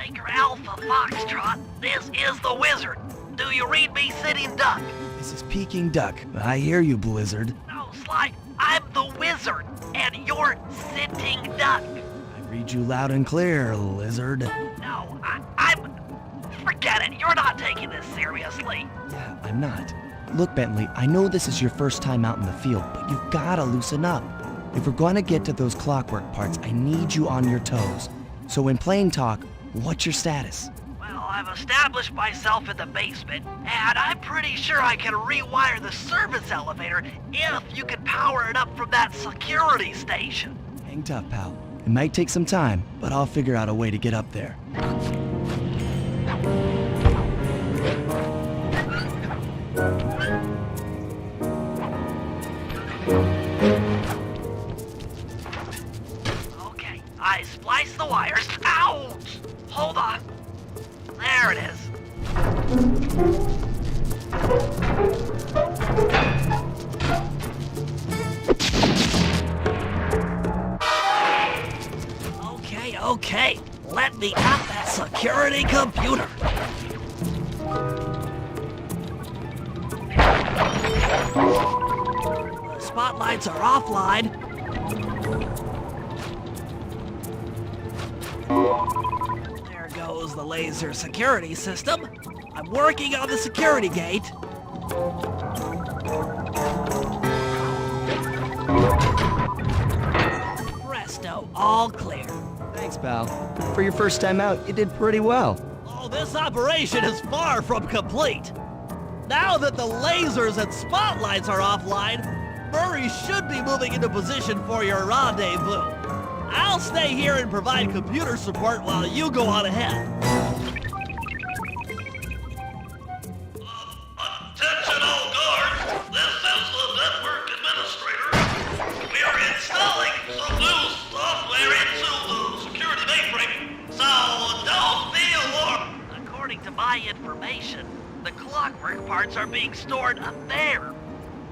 Tanker Alpha Foxtrot, this is the Wizard. Do you read me, Sitting Duck? This is Peking Duck. I hear you, Blizzard. No, Sly, I'm the Wizard, and you're Sitting Duck. I read you loud and clear, Lizard. No, I'm... Forget it, you're not taking this seriously. Yeah, I'm not. Look, Bentley, I know this is your first time out in the field, but you've gotta loosen up. If we're going to get to those clockwork parts, I need you on your toes. So in plain talk, what's your status? Well, I've established myself in the basement, and I'm pretty sure I can rewire the service elevator if you can power it up from that security station. Hang tough, pal. It might take some time, but I'll figure out a way to get up there. Okay, I spliced the wires. Ouch! Hold on. There it is. Okay. Let me at that security computer. The spotlights are offline. There goes the laser security system. I'm working on the security gate. Presto, all clear. Thanks, pal. For your first time out, you did pretty well. Oh, this operation is far from complete. Now that the lasers and spotlights are offline, Murray should be moving into position for your rendezvous. I'll stay here and provide computer support while you go on ahead. Attention all guards, this is the network administrator. We are installing some new software into the security mainframe, so don't be alarmed. According to my information, the clockwork parts are being stored up there.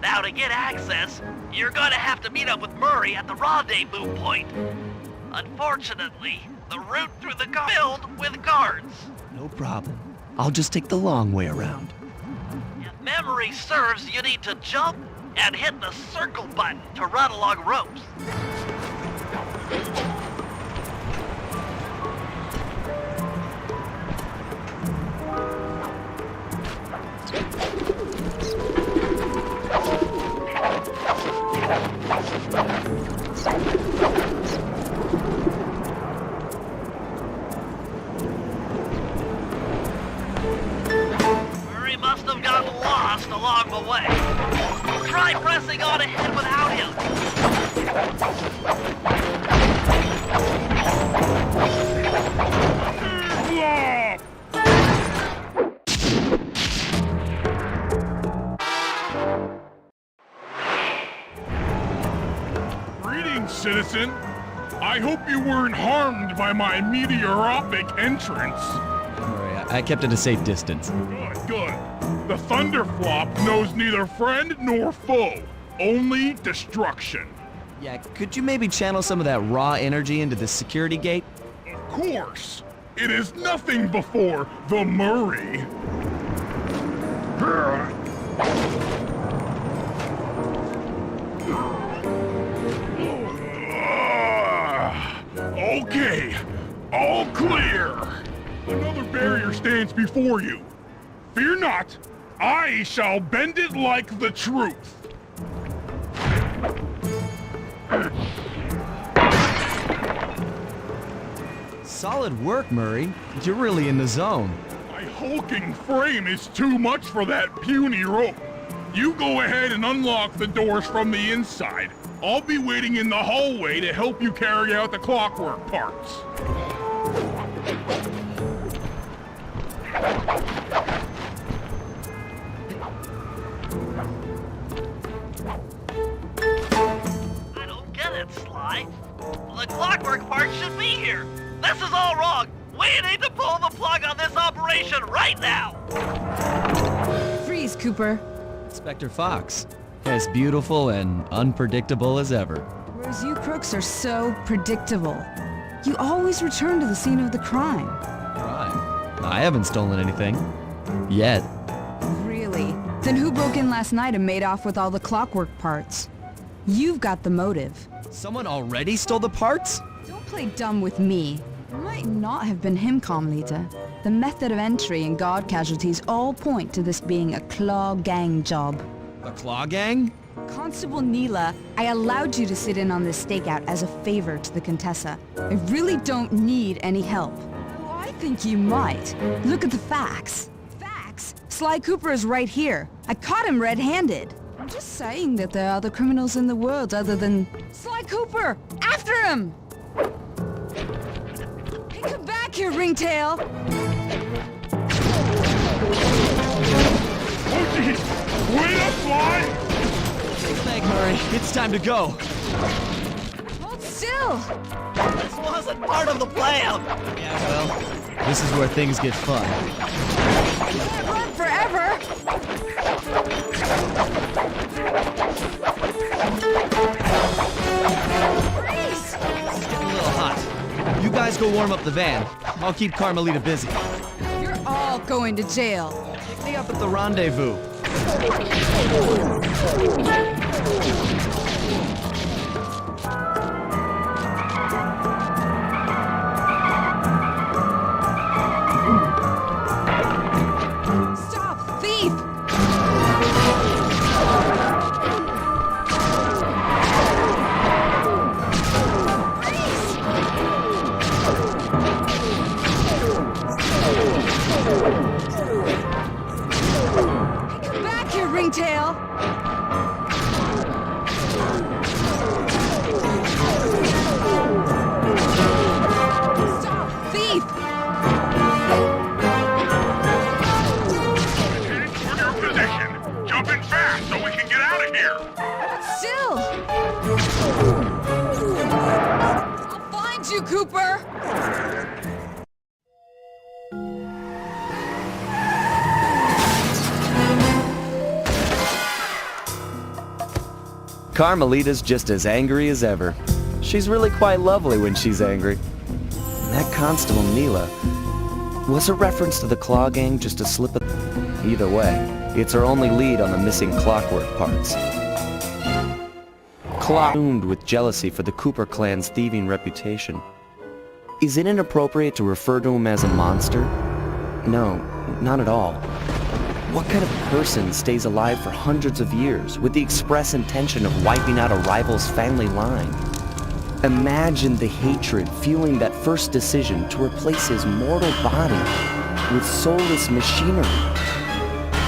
Now to get access, you're gonna have to meet up with Murray at the rendezvous point. Unfortunately, the route through the filled with guards. No problem. I'll just take the long way around. If memory serves, you need to jump and hit the circle button to run along ropes. Murray must have gotten lost along the way. Try pressing on ahead without him. Greetings, citizen. I hope you weren't harmed by my meteoropic entrance. Don't worry, I kept at a safe distance. Good. The Thunderflop knows neither friend nor foe, only destruction. Yeah, could you maybe channel some of that raw energy into the security gate? Of course. It is nothing before the Murray. Okay, all clear. Another barrier stands before you. Fear not, I shall bend it like the truth. Solid work, Murray. You're really in the zone. My hulking frame is too much for that puny rope. You go ahead and unlock the doors from the inside. I'll be waiting in the hallway to help you carry out the clockwork parts. I don't get it, Sly. The clockwork part should be here. This is all wrong. We need to pull the plug on this operation right now. Freeze, Cooper. Inspector Fox. As beautiful and unpredictable as ever. Whereas you crooks are so predictable. You always return to the scene of the crime. I haven't stolen anything. Yet. Really? Then who broke in last night and made off with all the clockwork parts? You've got the motive. Someone already stole the parts? Don't play dumb with me. It might not have been him, Carmelita. The method of entry and guard casualties all point to this being a Claw Gang job. The Claw Gang? Constable Neela, I allowed you to sit in on this stakeout as a favor to the Contessa. I really don't need any help. Oh, I think you might. Look at the facts. Facts? Sly Cooper is right here. I caught him red-handed. I'm just saying that there are other criminals in the world other than... Sly Cooper! After him! Hey, come back here, Ringtail! Oh, geez! Wait up, Sly! Meg Murray, it's time to go. Hold still! This wasn't part of the plan! Yeah, well, this is where things get fun. You can't run forever! Freeze! It's getting a little hot. You guys go warm up the van. I'll keep Carmelita busy. You're all going to jail. Pick me up at the rendezvous. Stop, thief! Come back here, Ringtail! Stop, thief! For your position. Jump in fast so we can get out of here. Still! I'll find you, Cooper! Carmelita's just as angry as ever. She's really quite lovely when she's angry. And that Constable Neela, was a reference to the Claw Gang just a slip of... Either way, it's her only lead on the missing clockwork parts. Consumed with jealousy for the Cooper clan's thieving reputation. Is it inappropriate to refer to him as a monster? No, not at all. What kind of person stays alive for hundreds of years with the express intention of wiping out a rival's family line? Imagine the hatred fueling that first decision to replace his mortal body with soulless machinery.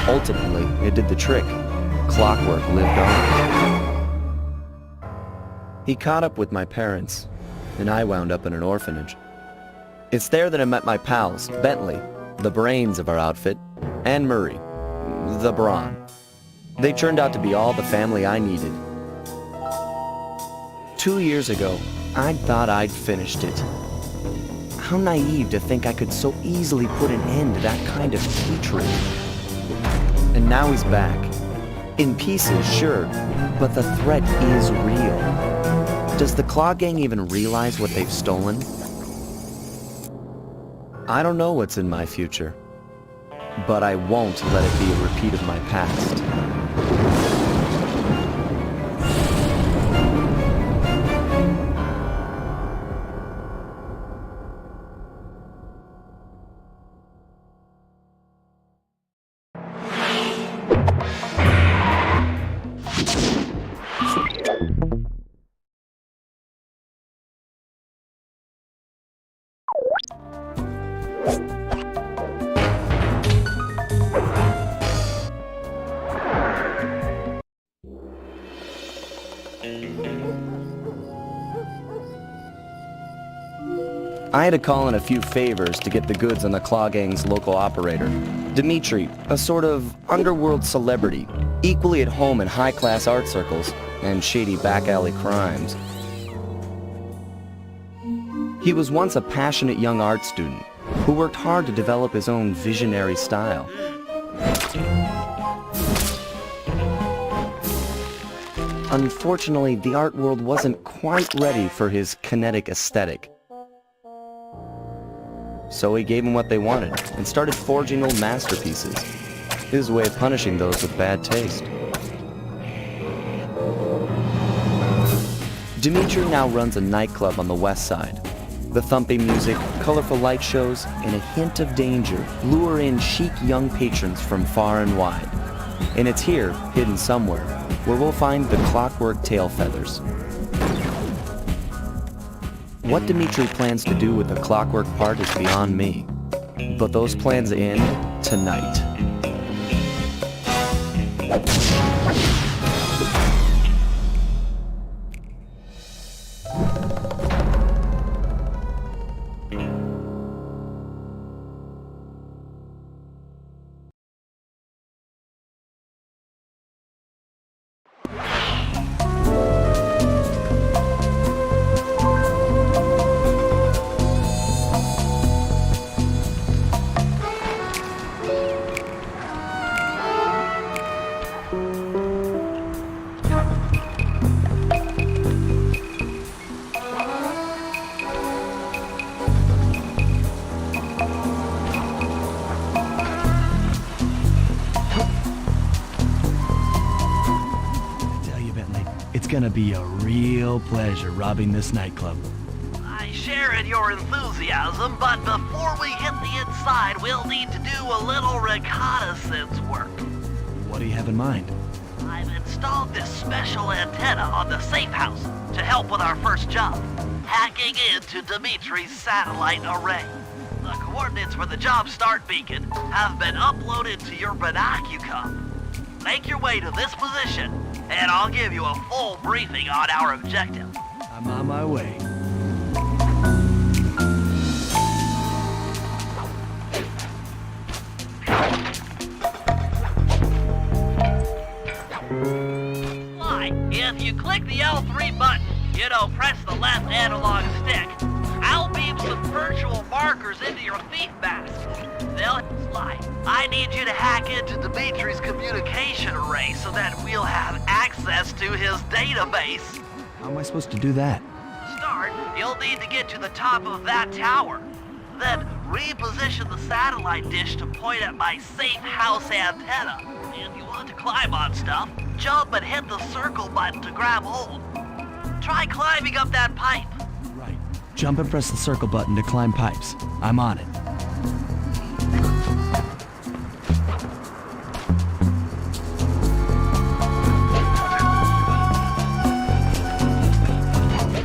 Ultimately, it did the trick. Clockwork lived on. He caught up with my parents, and I wound up in an orphanage. It's there that I met my pals, Bentley, the brains of our outfit, and Murray, the brawn. They turned out to be all the family I needed. 2 years ago, I thought I'd finished it. How naive to think I could so easily put an end to that kind of hatred. And now he's back. In pieces, sure, but the threat is real. Does the Claw Gang even realize what they've stolen? I don't know what's in my future, but I won't let it be a repeat of my past. I had to call in a few favors to get the goods on the Claw Gang's local operator. Dimitri, a sort of underworld celebrity, equally at home in high-class art circles and shady back-alley crimes. He was once a passionate young art student who worked hard to develop his own visionary style. Unfortunately, the art world wasn't quite ready for his kinetic aesthetic. So he gave them what they wanted and started forging old masterpieces. His way of punishing those with bad taste. Dimitri now runs a nightclub on the west side. The thumping music, colorful light shows, and a hint of danger lure in chic young patrons from far and wide. And it's here, hidden somewhere, where we'll find the clockwork tail feathers. What Dimitri plans to do with the clockwork part is beyond me. But those plans end tonight. It's gonna be a real pleasure robbing this nightclub. I share in your enthusiasm, but before we hit the inside, we'll need to do a little reconnaissance work. What do you have in mind? I've installed this special antenna on the safe house to help with our first job, hacking into Dimitri's satellite array. The coordinates for the job start beacon have been uploaded to your binocucom. Make your way to this position, and I'll give you a full briefing on our objective. I'm on my way. Sly, if you click the L3 button, press the left analog stick, I'll beam some virtual markers into your thief mask. They'll Sly, I need you to hack into Dimitri's communication array so that we'll have access to his database. How am I supposed to do that? To start, you'll need to get to the top of that tower. Then reposition the satellite dish to point at my safe house antenna. If you want to climb on stuff, jump and hit the circle button to grab hold. Try climbing up that pipe. Right. Jump and press the circle button to climb pipes. I'm on it.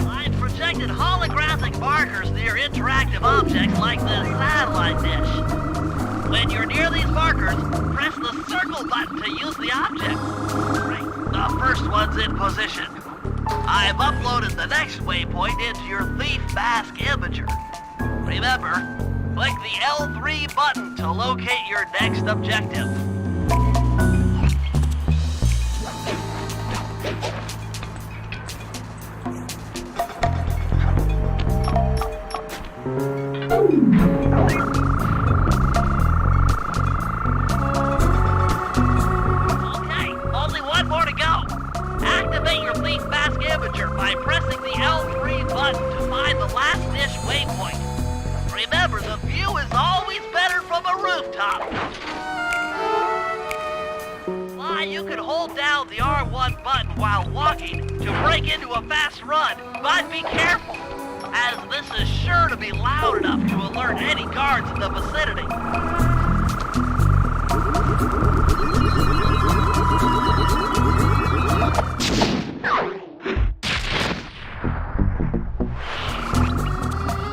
I've projected holographic markers near interactive objects like the satellite dish. When you're near these markers, press the circle button to use the object. Right, the first one's in position. I've uploaded the next waypoint into your thief mask imager. Remember, click the L3 button to locate your next objective. Okay, only one more to go. Activate your thief mask imager by pressing the L3 button to find the last dish waypoint. Remember, the view is always better from a rooftop. Sly, you can hold down the R1 button while walking to break into a fast run, but be careful, as this is sure to be loud enough to alert any guards in the vicinity.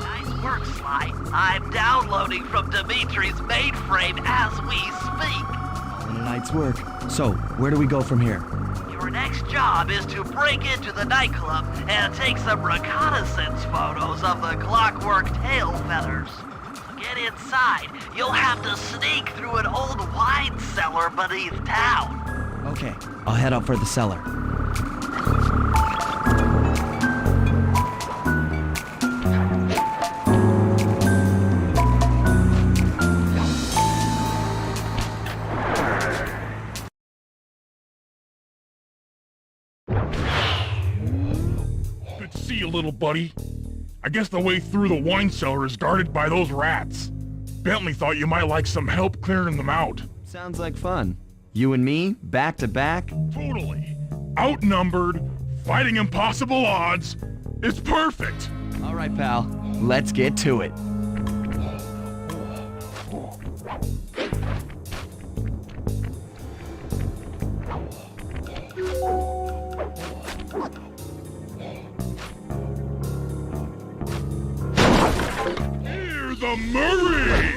Nice work, Sly. I'm downloading from Dimitri's mainframe as we speak. All in a night's work. So, where do we go from here? Your next job is to break into the nightclub and take some reconnaissance photos of the clockwork tail feathers. To get inside, you'll have to sneak through an old wine cellar beneath town. Okay, I'll head out for the cellar. Good to see you, little buddy. I guess the way through the wine cellar is guarded by those rats. Bentley thought you might like some help clearing them out. Sounds like fun. You and me, back to back? Totally. Outnumbered, fighting impossible odds. It's perfect. All right, pal. Let's get to it. Hear the Murray!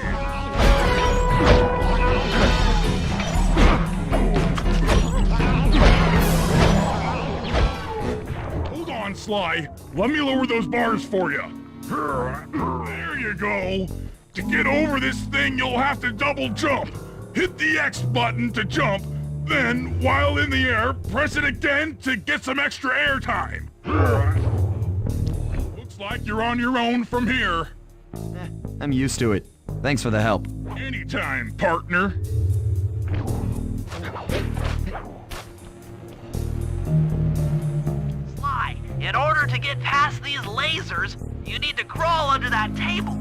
Hold on, Sly. Let me lower those bars for you. There you go. To get over this thing, you'll have to double jump. Hit the X button to jump, then, while in the air, press it again to get some extra air time. Looks like you're on your own from here. I'm used to it. Thanks for the help. Anytime, partner. Sly, in order to get past these lasers, you need to crawl under that table.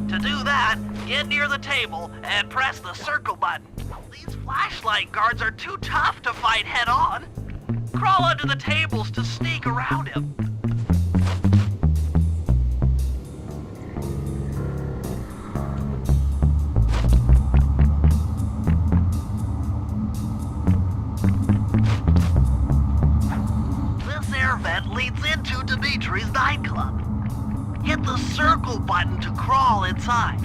To do that, get near the table and press the circle button. These flashlight guards are too tough to fight head-on. Crawl under the tables to sneak around him. This air vent leads into Dimitri's nightclub. Hit the circle button to crawl inside.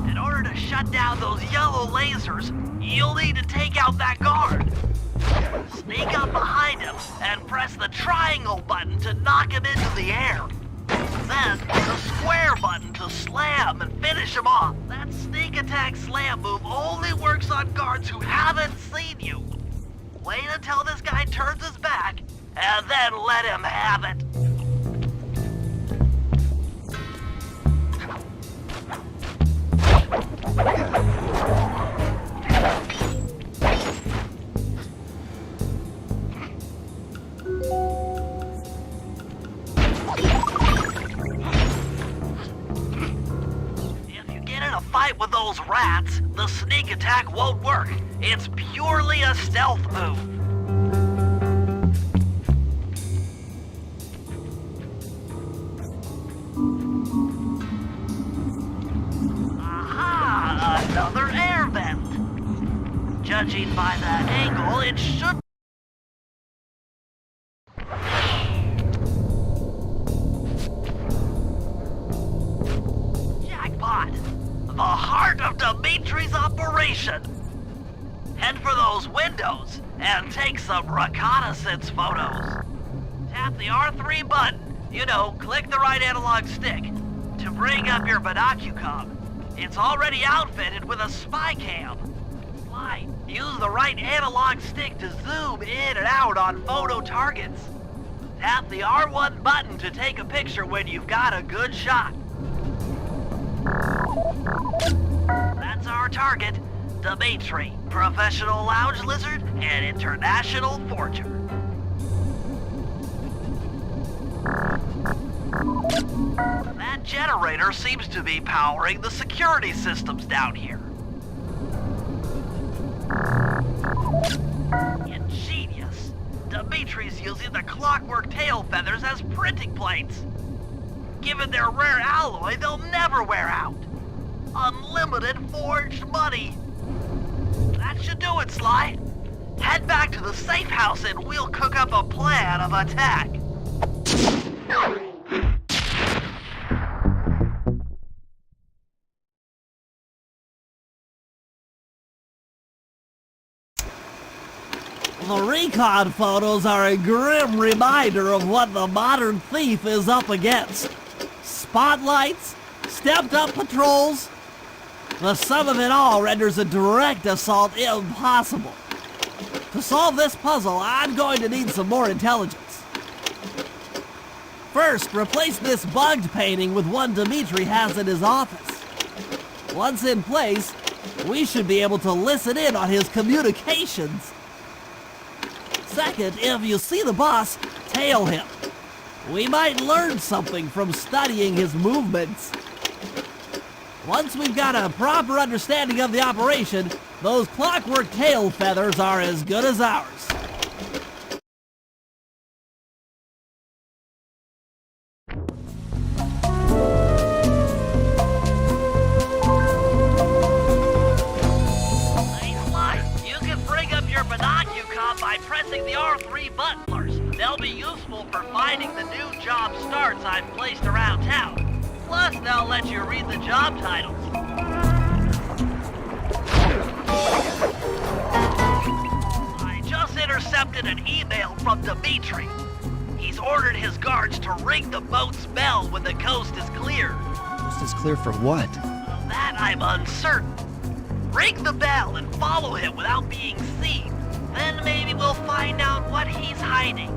In order to shut down those yellow lasers, you'll need to take out that guard. Sneak up behind him and press the triangle button to knock him into the air. Then, the square button to slam and finish him off. That sneak attack slam move only works on guards who haven't seen you. Wait until this guy turns his back, and then let him have it. If you get in a fight with those rats, the sneak attack won't work. It's purely a stealth move. Aha! Another air vent. Judging by that angle, it should... Jackpot! The heart of Dimitri's operation. Head for those windows and take some reconnaissance photos. Tap the R3 button, click the right analog stick, to bring up your binocucom. It's already outfitted with a spy cam. Sly, use the right analog stick to zoom in and out on photo targets. Tap the R1 button to take a picture when you've got a good shot. That's our target, Dimitri, professional lounge lizard and international forger. That generator seems to be powering the security systems down here. Ingenious. Dimitri's using the clockwork tail feathers as printing plates. Given their rare alloy, they'll never wear out. Unlimited forged money. That should do it, Sly. Head back to the safe house and we'll cook up a plan of attack. The recon photos are a grim reminder of what the modern thief is up against. Spotlights, stepped-up patrols. The sum of it all renders a direct assault impossible. To solve this puzzle, I'm going to need some more intelligence. First, replace this bugged painting with one Dimitri has in his office. Once in place, we should be able to listen in on his communications. Second, if you see the boss, tail him. We might learn something from studying his movements. Once we've got a proper understanding of the operation, those clockwork tail feathers are as good as ours. Hey, Sly, you can bring up your binocular by pressing the R3 buttons. They'll be useful for finding the new job starts I've placed around town. Plus, they'll let you read the job titles. I just intercepted an email from Dimitri. He's ordered his guards to ring the boat's bell when the coast is clear. Coast is clear for what? That I'm uncertain. Ring the bell and follow him without being seen. Then maybe we'll find out what he's hiding.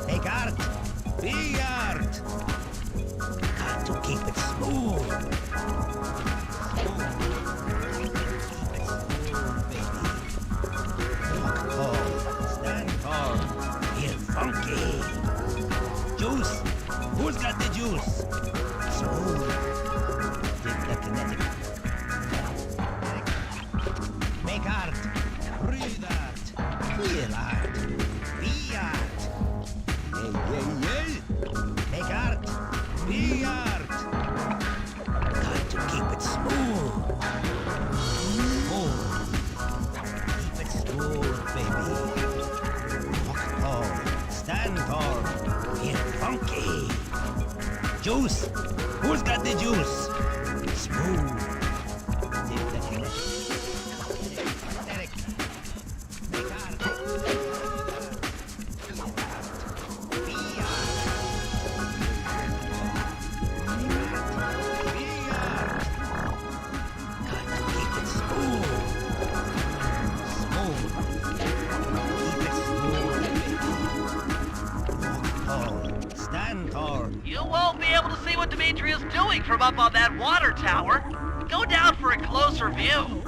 Take art. Be art. Got to keep it smooth. Walk tall. Stand tall. Feel funky. Juice. Who's got the juice? Smooth. Did the kinetic. Make art. Breathe art. Feel art. Be art. Make art. Be art. Got to keep it smooth. Smooth. Keep it smooth, baby. Walk tall. Stand tall. Feel funky. Juice. Who's got the juice? Smooth. Dip the kinetic. Make art. You won't be able to see what Dimitri is doing from up on that water tower. Go down for a closer view.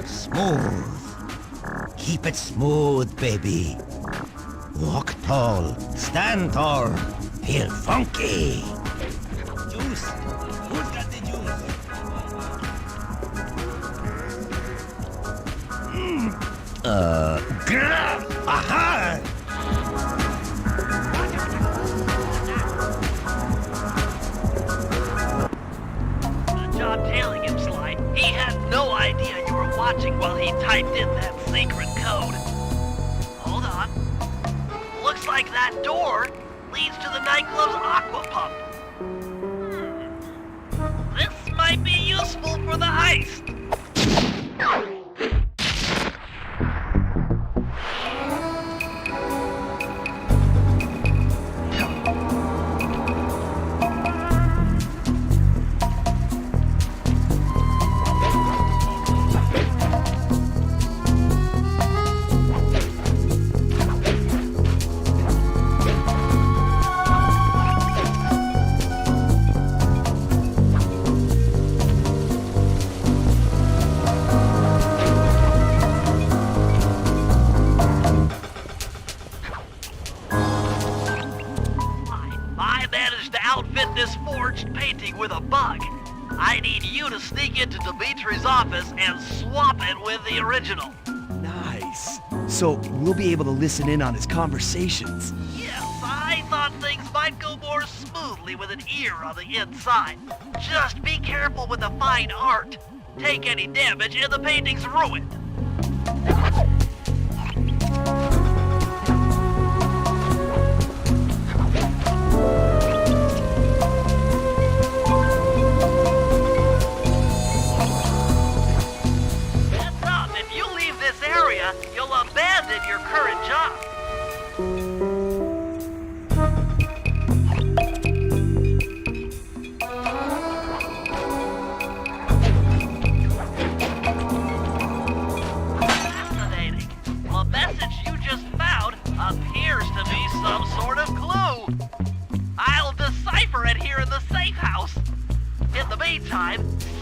Smooth. Keep it smooth, baby. Walk tall. Stand tall. Feel funky. Juice. Who's got the juice? Aha! Good job tailing him, Sly. He had no idea you were watching while he typed in that secret code. Hold on. Looks like that door leads to the nightclub's aqua pump. This might be useful for the heist. This forged painting with a bug. I need you to sneak into Dimitri's office and swap it with the original. Nice. So we'll be able to listen in on his conversations. Yes, I thought things might go more smoothly with an ear on the inside. Just be careful with the fine art. Take any damage and the painting's ruined.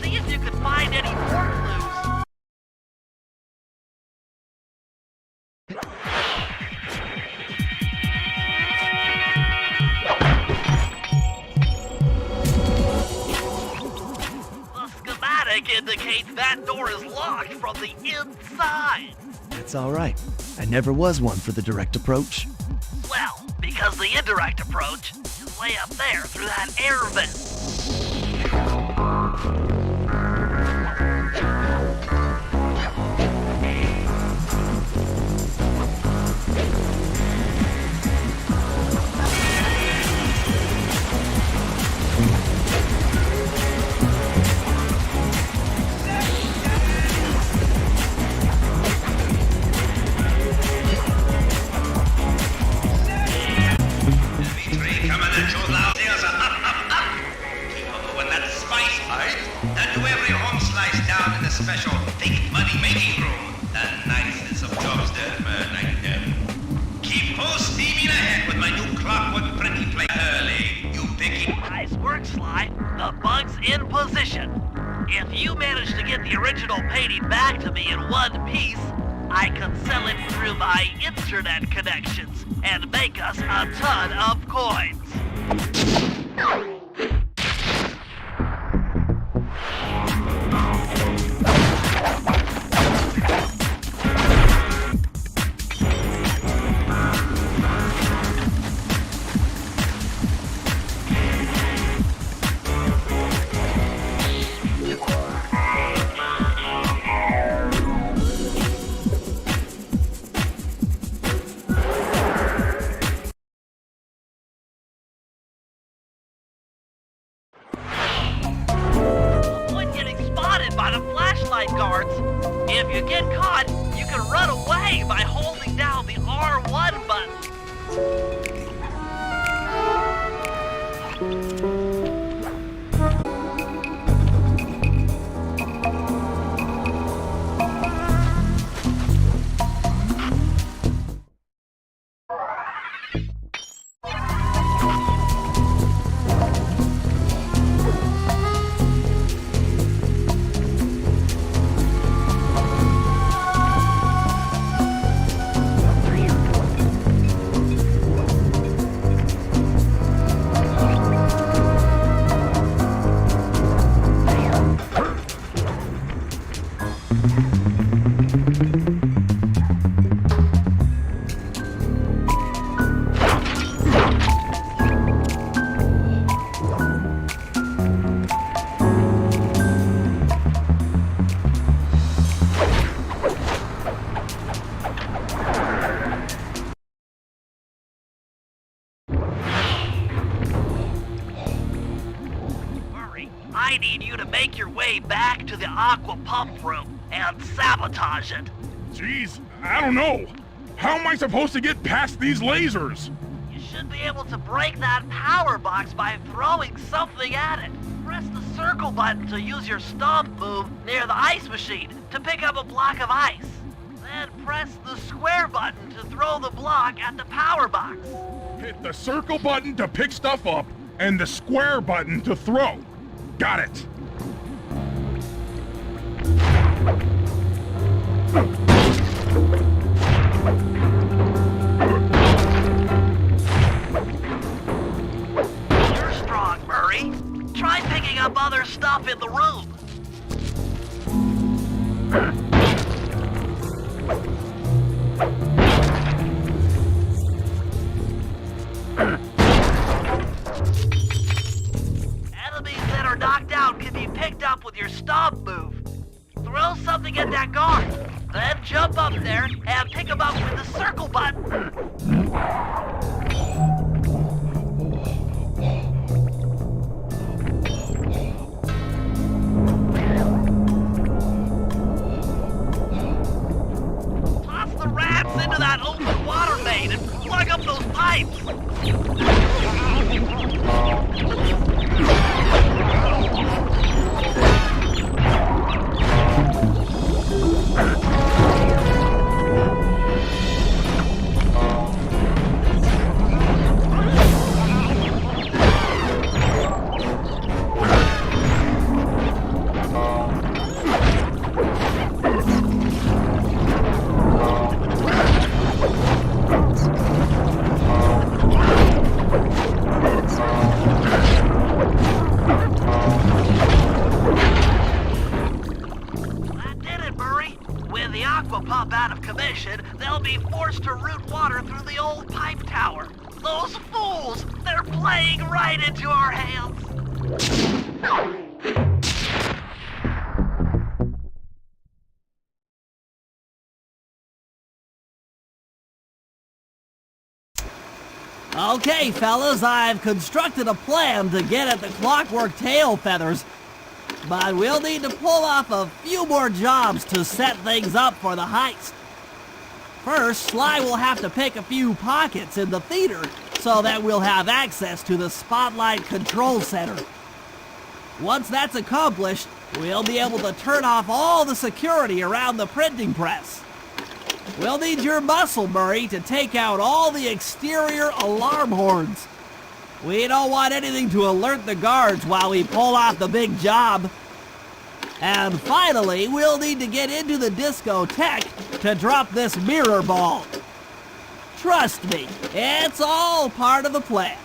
See if you can find any more clues. The schematic indicates that door is locked from the inside. It's all right. I never was one for the direct approach. Well, because the indirect approach is way up there through that air vent. Dimitri, come and let your loud ears up. Keep on doing that spice fight, and do every home slice down in the special think money making room. The nicest of jobs there, Nightclub. Keep full steaming ahead with my new clockwork pretty play early. You picky. Nice work, Sly. The bug's in position. If you manage to get the original painting back to me in one piece, I can sell it through my internet connections and make us a ton of coins. Avoid getting spotted by the flashlight guards. If you get caught, you can run away by holding down the R1 button. I need you to make your way back to the aqua pump room and sabotage it. Jeez, I don't know. How am I supposed to get past these lasers? You should be able to break that power box by throwing something at it. Press the circle button to use your stomp move near the ice machine to pick up a block of ice. Then press the square button to throw the block at the power box. Hit the circle button to pick stuff up and the square button to throw. Got it. You're strong, Murray. Try picking up other stuff in the room. Enemies that are knocked out can be picked up with your stomp move. Throw something at that guard, then jump up there and pick him up with the circle button. Toss the rats into that open water main and plug up those pipes. will pop out of commission, they'll be forced to route water through the old pipe tower. Those fools! They're playing right into our hands! Okay, fellas, I've constructed a plan to get at the clockwork tail feathers. But we'll need to pull off a few more jobs to set things up for the heist. First, Sly will have to pick a few pockets in the theater so that we'll have access to the Spotlight Control Center. Once that's accomplished, we'll be able to turn off all the security around the printing press. We'll need your muscle, Murray, to take out all the exterior alarm horns. We don't want anything to alert the guards while we pull off the big job. And finally, we'll need to get into the discotheque to drop this mirror ball. Trust me, it's all part of the plan.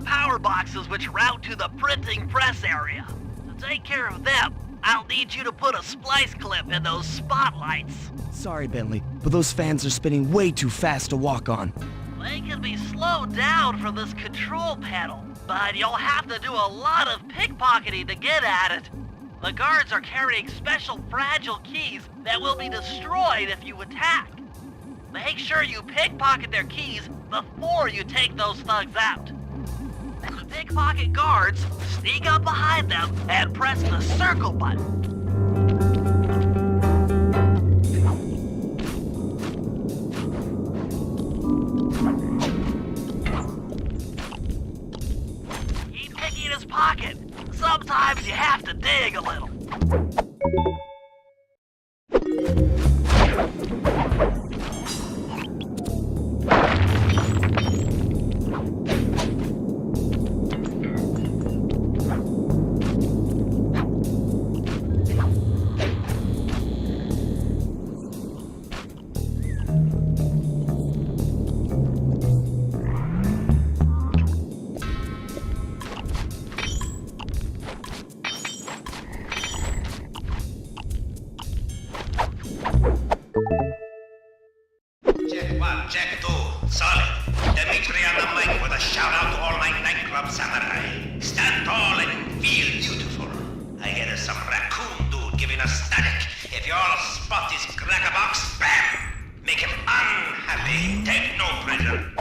power boxes which route to the printing press area. To take care of them, I'll need you to put a splice clip in those spotlights. Sorry, Bentley, but those fans are spinning way too fast to walk on. They can be slowed down from this control panel, but you'll have to do a lot of pickpocketing to get at it. The guards are carrying special fragile keys that will be destroyed if you attack. Make sure you pickpocket their keys before you take those thugs out. Pickpocket guards, sneak up behind them and press the circle button. Keep picking his pocket. Sometimes you have to dig a little. Check one, check two. Solid. Dimitri on the mic with a shout out to all my nightclub samurai. Stand tall and feel beautiful. I hear some raccoon dude giving us static. If you all spot his crackerbox, bam! Make him unhappy. Take no pleasure.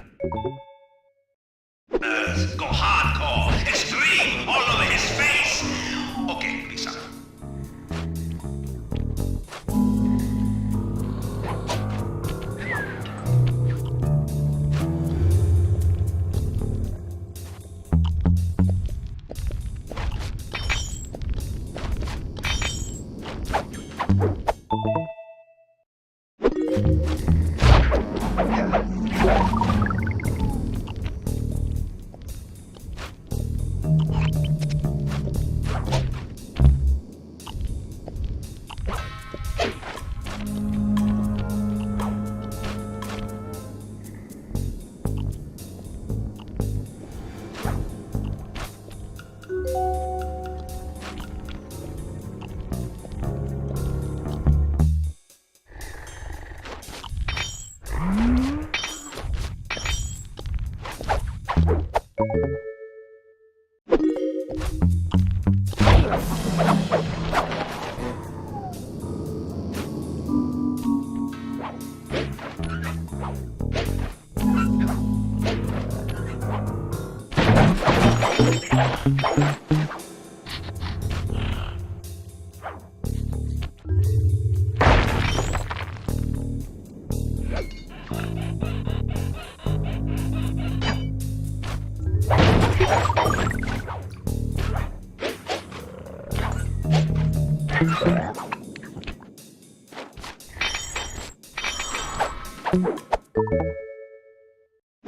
Go hardcore. Extreme. All over his face. Okay, peace out.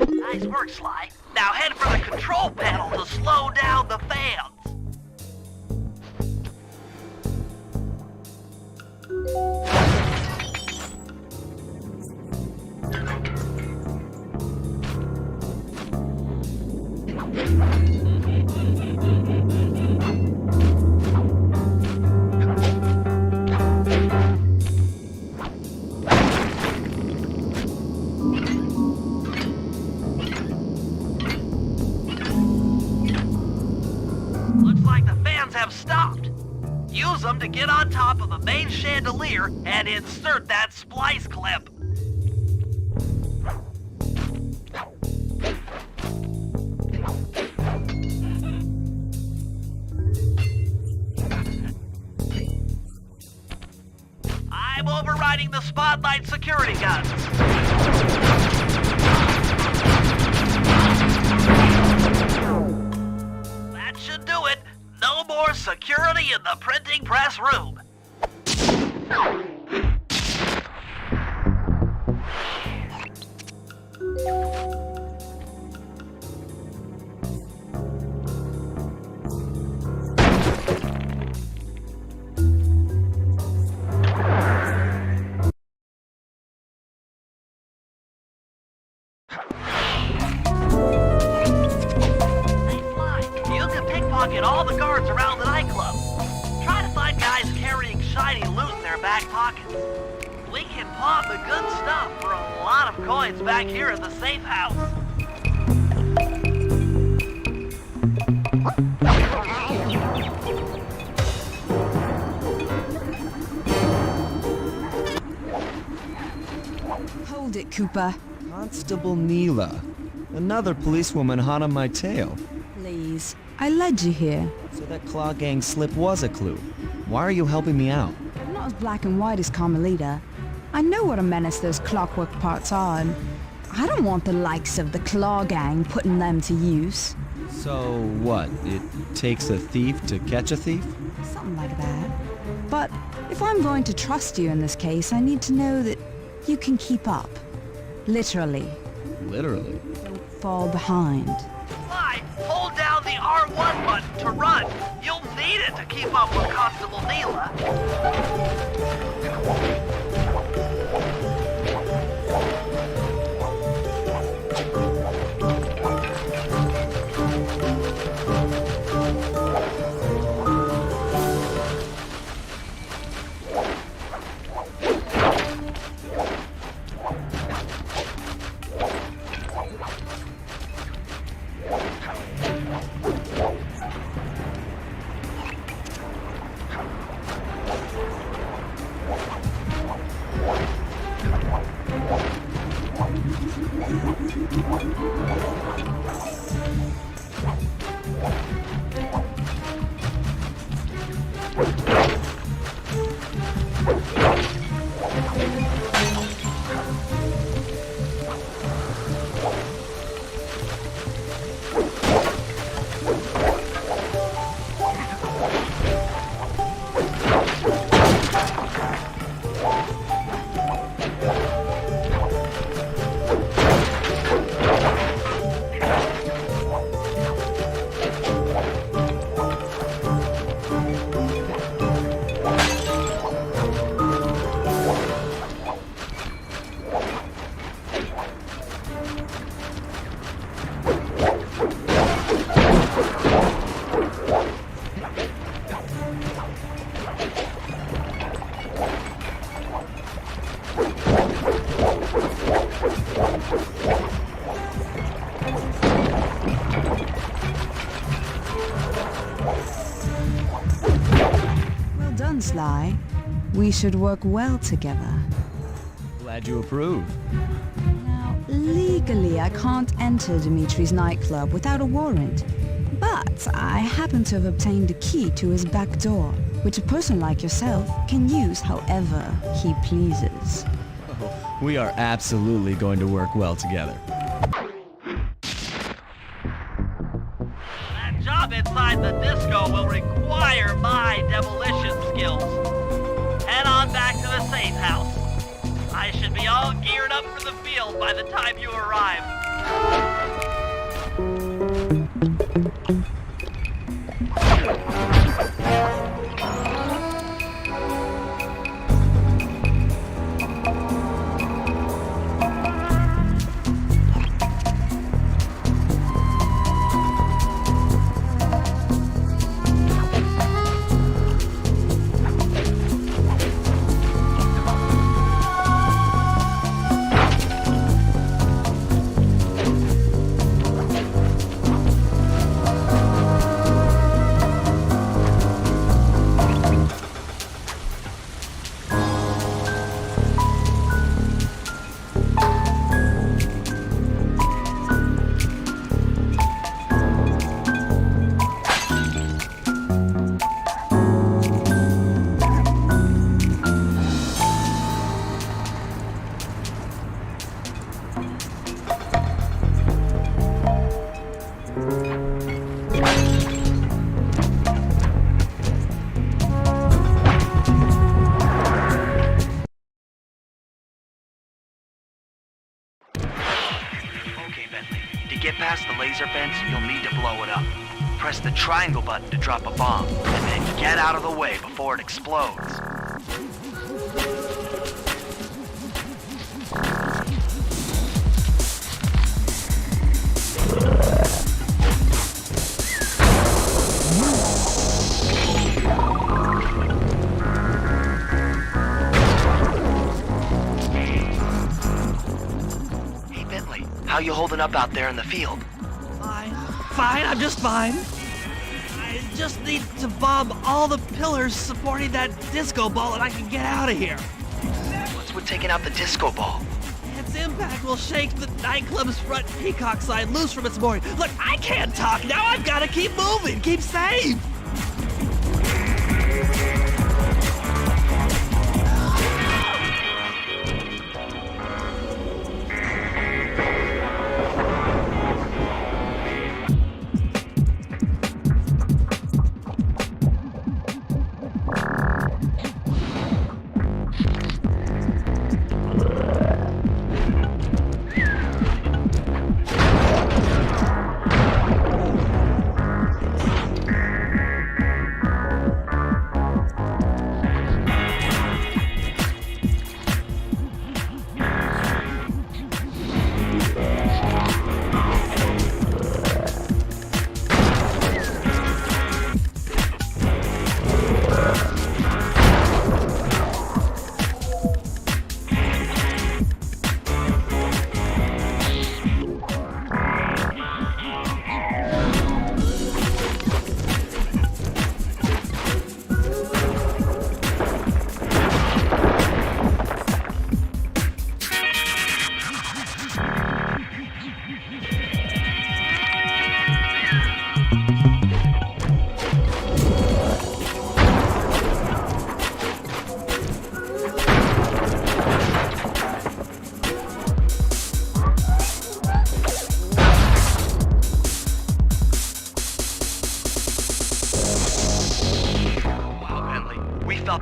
Nice work, Sly. Now head for the control panel to slow down the fans. Looks like the fans have stopped. Use them to get on top of the main chandelier and insert that splice clip. I'm overriding the spotlight security guns. That should do it. No more security in the printing press room. We can pawn the good stuff for a lot of coins back here at the safe house. Hold it, Cooper. Constable Neela. Another policewoman hot on my tail. Please. I led you here. So that Claw Gang slip was a clue. Why are you helping me out? I'm not as black and white as Carmelita. I know what a menace those clockwork parts are, and I don't want the likes of the Claw Gang putting them to use. So what? It takes a thief to catch a thief? Something like that. But if I'm going to trust you in this case, I need to know that you can keep up. Literally. Literally. Don't fall behind. Sly, hold down the R1 button to run. You'll need it to keep up with Constable Neela. Well done, Sly. We should work well together. Glad you approve. Now, legally, I can't enter Dimitri's nightclub without a warrant. But I happen to have obtained a key to his back door, which a person like yourself can use however he pleases. We are absolutely going to work well together. That job inside the disco will require my demolition skills. Head on back to the safe house. I should be all geared up for the field by the time you arrive. get past the laser fence, you'll need to blow it up. Press the triangle button to drop a bomb, and then get out of the way before it explodes. How you holding up out there in the field? Fine, I'm just fine. I just need to bomb all the pillars supporting that disco ball and I can get out of here. What's with taking out the disco ball? Its impact will shake the nightclub's front peacock sign loose from its mooring. Look, I can't talk now. I've got to keep moving, keep safe.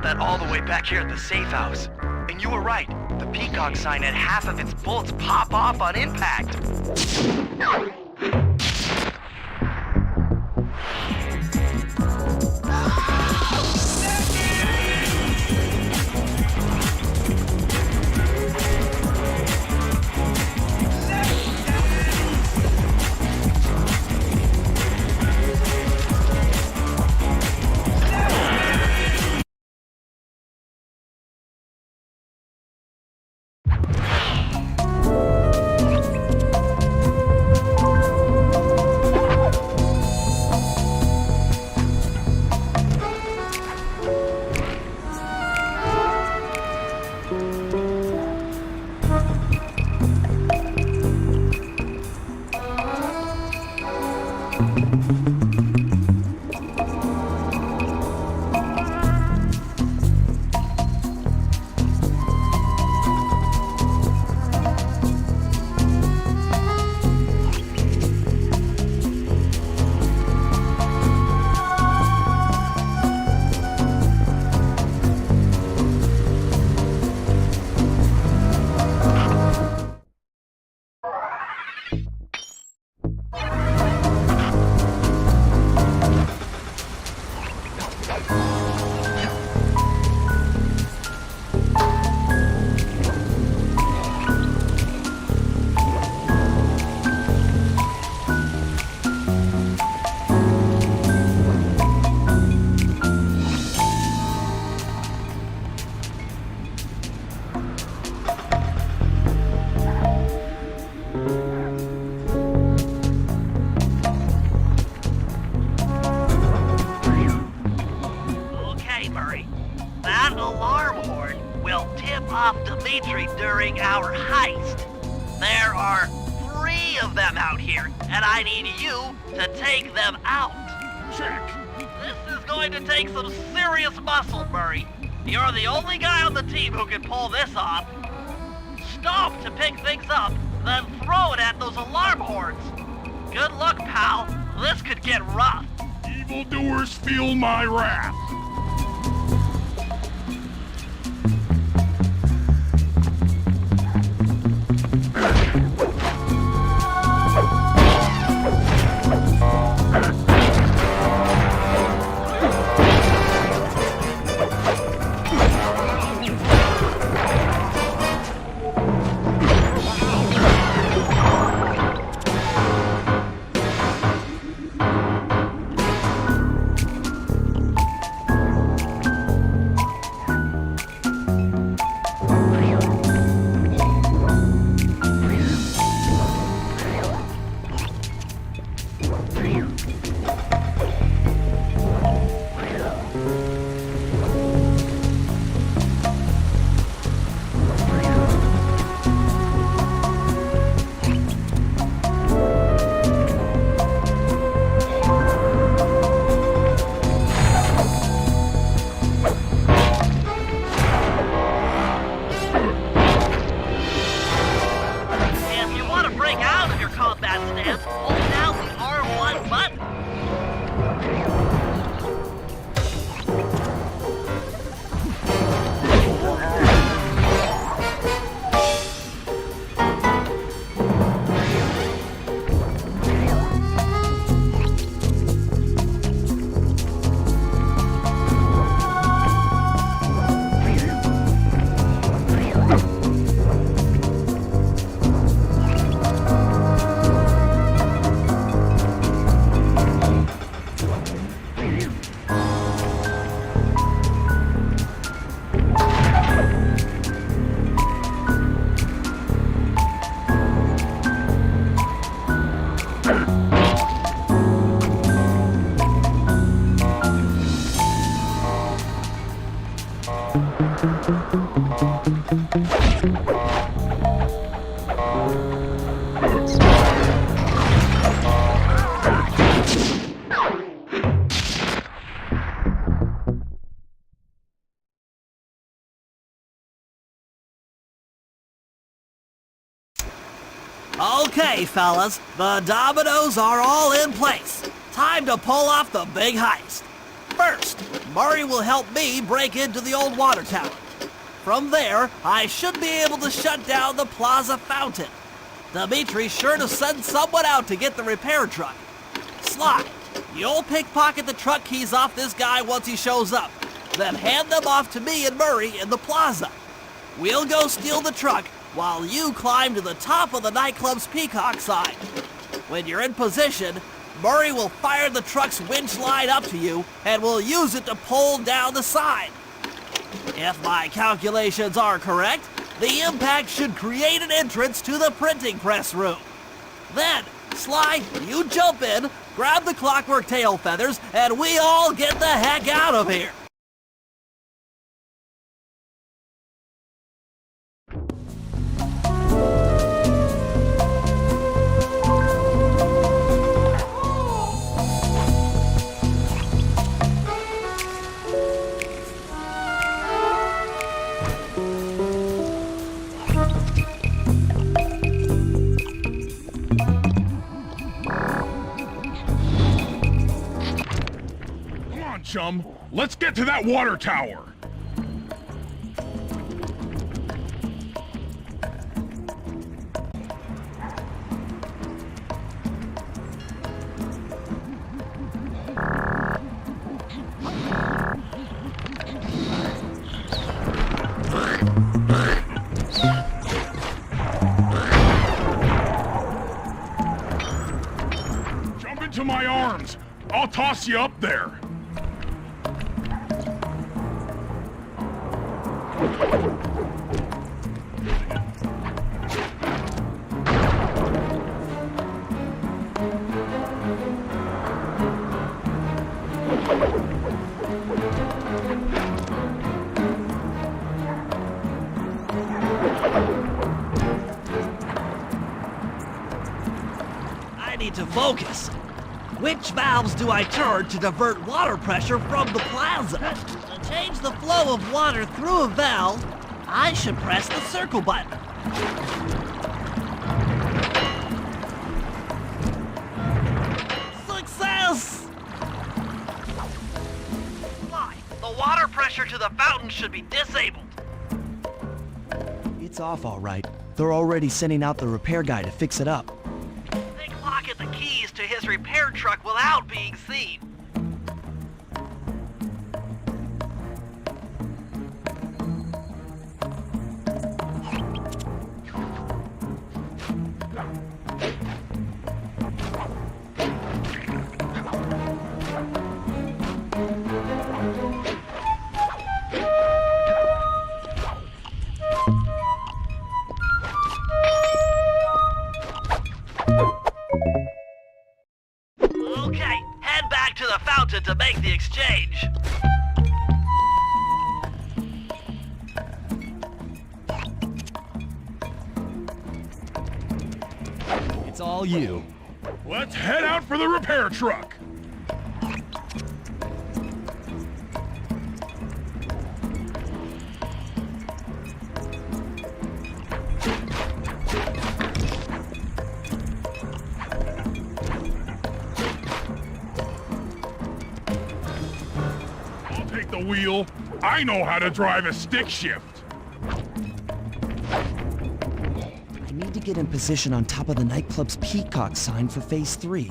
That all the way back here at the safe house. And you were right. The peacock sign had half of its bullets pop off on impact. off Dimitri during our heist. There are 3 of them out here, and I need you to take them out. Check. This is going to take some serious muscle, Murray. You're the only guy on the team who can pull this off. Stop to pick things up, then throw it at those alarm horns. Good luck, pal. This could get rough. Evildoers feel my wrath. Okay, fellas, the dominoes are all in place. Time to pull off the big heist. First, Murray will help me break into the old water tower. From there, I should be able to shut down the plaza fountain. Dimitri's sure to send someone out to get the repair truck. Sly, you'll pickpocket the truck keys off this guy once he shows up, then hand them off to me and Murray in the plaza. We'll go steal the truck while you climb to the top of the nightclub's peacock sign. When you're in position, Murray will fire the truck's winch line up to you and will use it to pull down the sign. If my calculations are correct, the impact should create an entrance to the printing press room. Then, Sly, you jump in, grab the clockwork tail feathers, and we all get the heck out of here. Chum, let's get to that water tower. Jump into my arms. I'll toss you up there. I need to focus. Which valves do I turn to divert water pressure from the plaza? To change the flow of water through a valve, I should press the circle button. Success! Why? The water pressure to the fountain should be disabled. It's off all right. They're already sending out the repair guy to fix it up. Pickpocket the keys to his repair truck without being seen. Okay, head back to the fountain to make the exchange. It's all you. Let's head out for the repair truck. I'll take the wheel. I know how to drive a stick shift. I need to get in position on top of the nightclub's peacock sign for phase 3.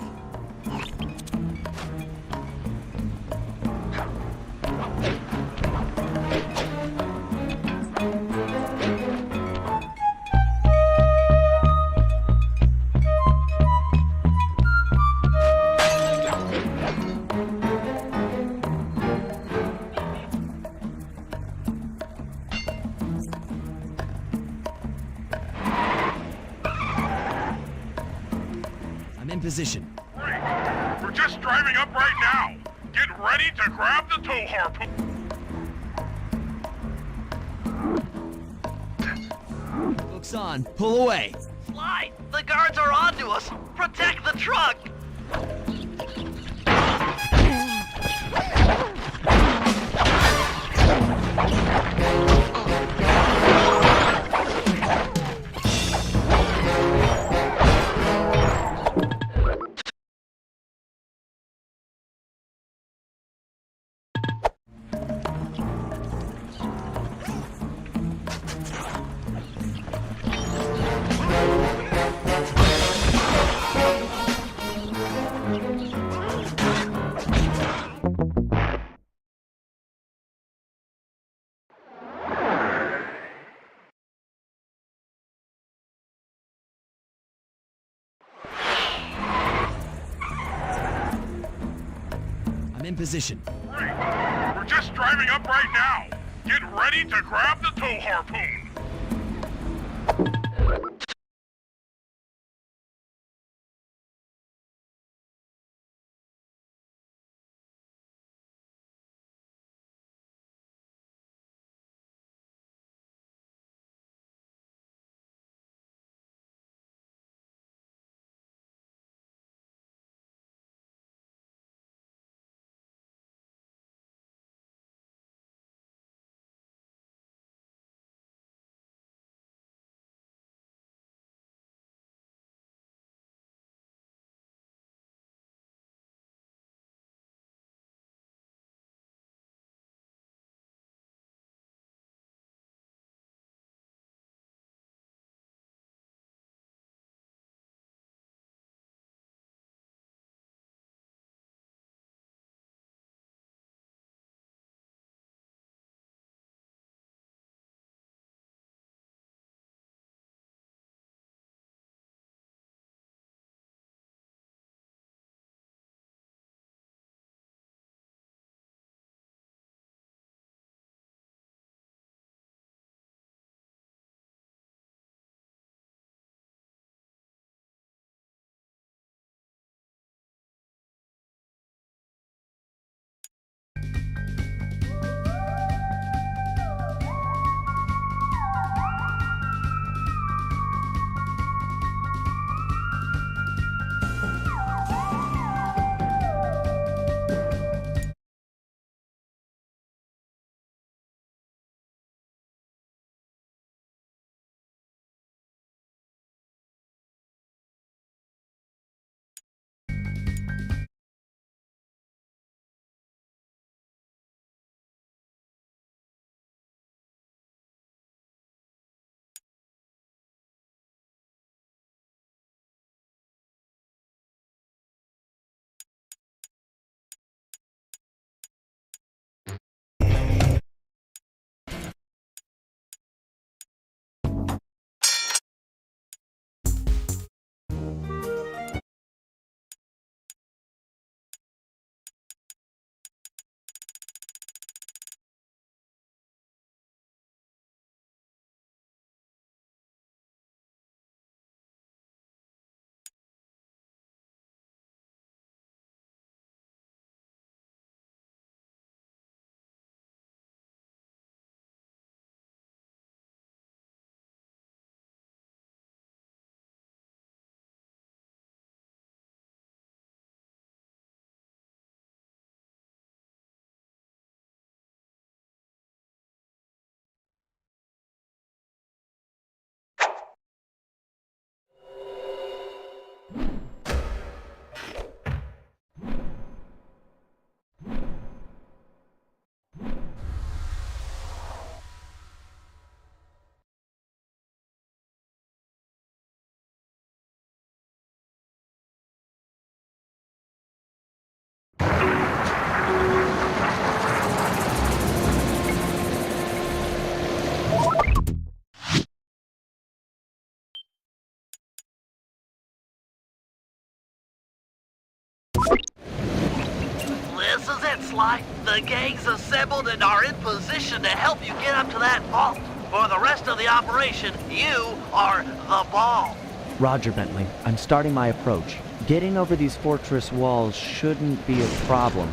I'm in position. Great. We're just driving up right now. Get ready to grab the tow harpoon. Hook's on. Pull away. Sly, the guards are onto us. Protect the truck. I'm in position. Great. We're just driving up right now. Get ready to grab the tow harpoon. This is it, Sly. The gang's assembled and are in position to help you get up to that vault. For the rest of the operation, you are the ball. Roger, Bentley. I'm starting my approach. Getting over these fortress walls shouldn't be a problem.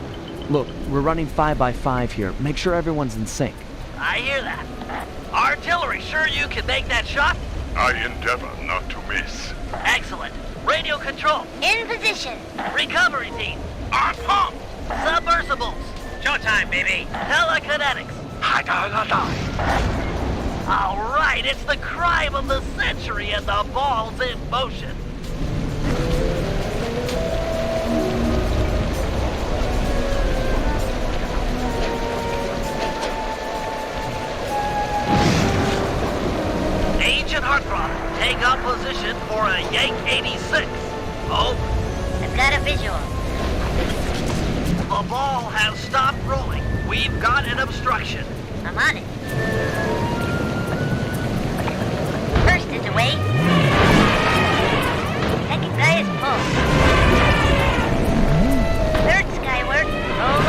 Look, we're running 5x5 here. Make sure everyone's in sync. I hear that. Artillery, sure you can make that shot? I endeavor not to miss. Excellent. Radio control. In position. Recovery team. On pump! Submersibles. Showtime, baby. Telekinetics. All right, it's the crime of the century and the ball's in motion. Agent Heartthrob, take up position for a Yank 86. Over. I've got a visual. The ball has stopped rolling. We've got an obstruction. I'm on it. First is away. Second guy is full. Third skyward. Roll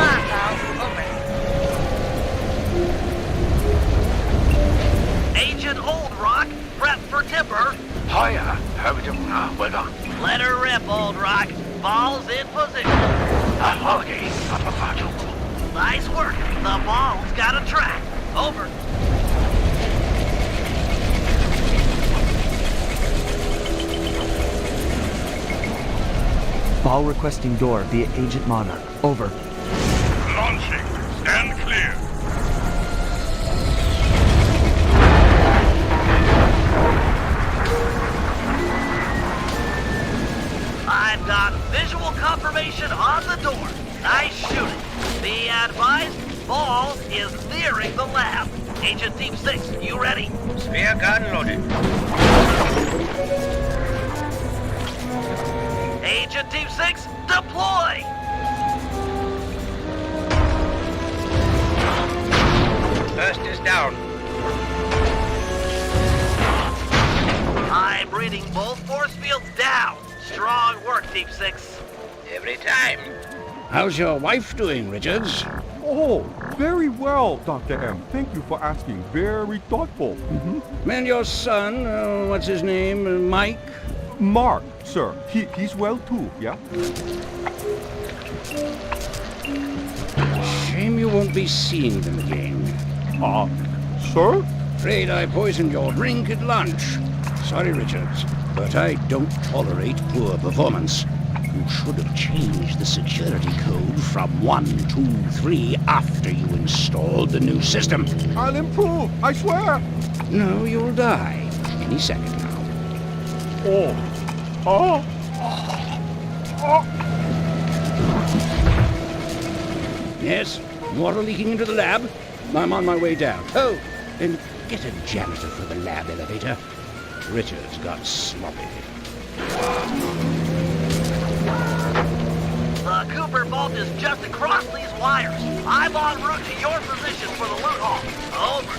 Agent Old Rock, prep for timber. Hiya, how we doing? Well done. Let her rip, Old Rock. Ball's in position. Okay, Nice work. The ball's got a track. Over. Ball requesting door via Agent Monarch. Over. Launching. Stand clear. I've got visual confirmation on the door. Nice shooting. Be advised, Ball is nearing the lab. Agent Team 6, you ready? Spear gun loaded. Agent Team 6, deploy! First is down. I'm reading both force fields down. Strong work, Team 6. Every time. How's your wife doing, Richards? Oh, very well, Dr. M. Thank you for asking. Very thoughtful. And your son, what's his name, Mike? Mark, sir. He's well too, yeah? Shame you won't be seeing them again. Sir? Afraid I poisoned your drink at lunch. Sorry, Richards, but I don't tolerate poor performance. You should have changed the security code from 123 after you installed the new system. I'll improve, I swear. No, you'll die any second now. Yes, water leaking into the lab. I'm on my way down. Oh, and get a janitor for the lab elevator. Richards got sloppy. The Cooper vault is just across these wires. I'm en route to your position for the loot haul. Over.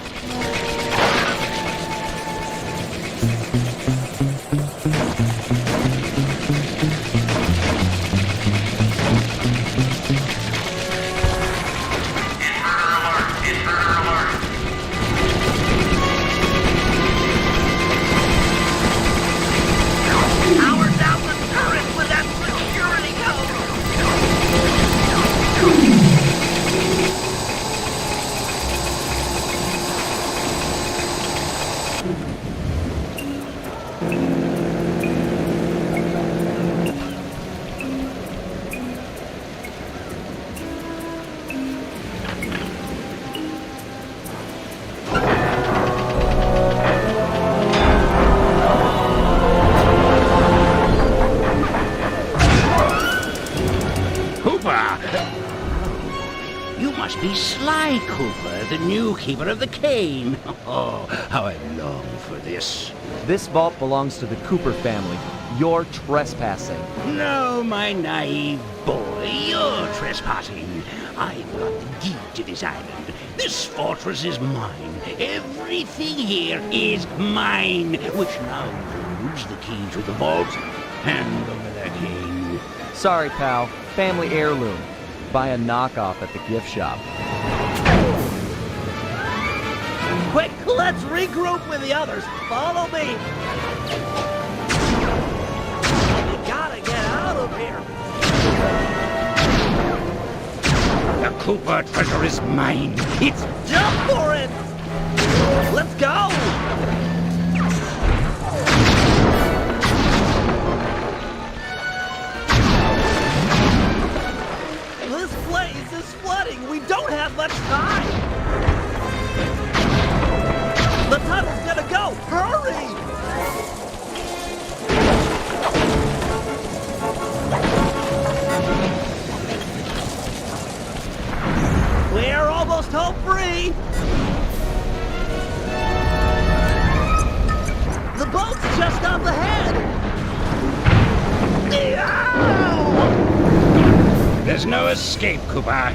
Power down the turret with that security code. You must be Sly Cooper, the new keeper of the cane. Oh, how I long for this. This vault belongs to the Cooper family. You're trespassing. No, my naive boy, you're trespassing. I've got the key to this island. This fortress is mine. Everything here is mine. Which now includes the key to the vault. Hand over that cane. Sorry, pal. Family heirloom. Buy a knockoff at the gift shop. Quick, let's regroup with the others. Follow me. You gotta get out of here. The Cooper treasure is mine. It's Jump for it. Let's go. This place is flooding. We don't have much time. The tunnel's gonna go. Hurry! We're almost home free. The boat's just up ahead. There's no escape, Cooper.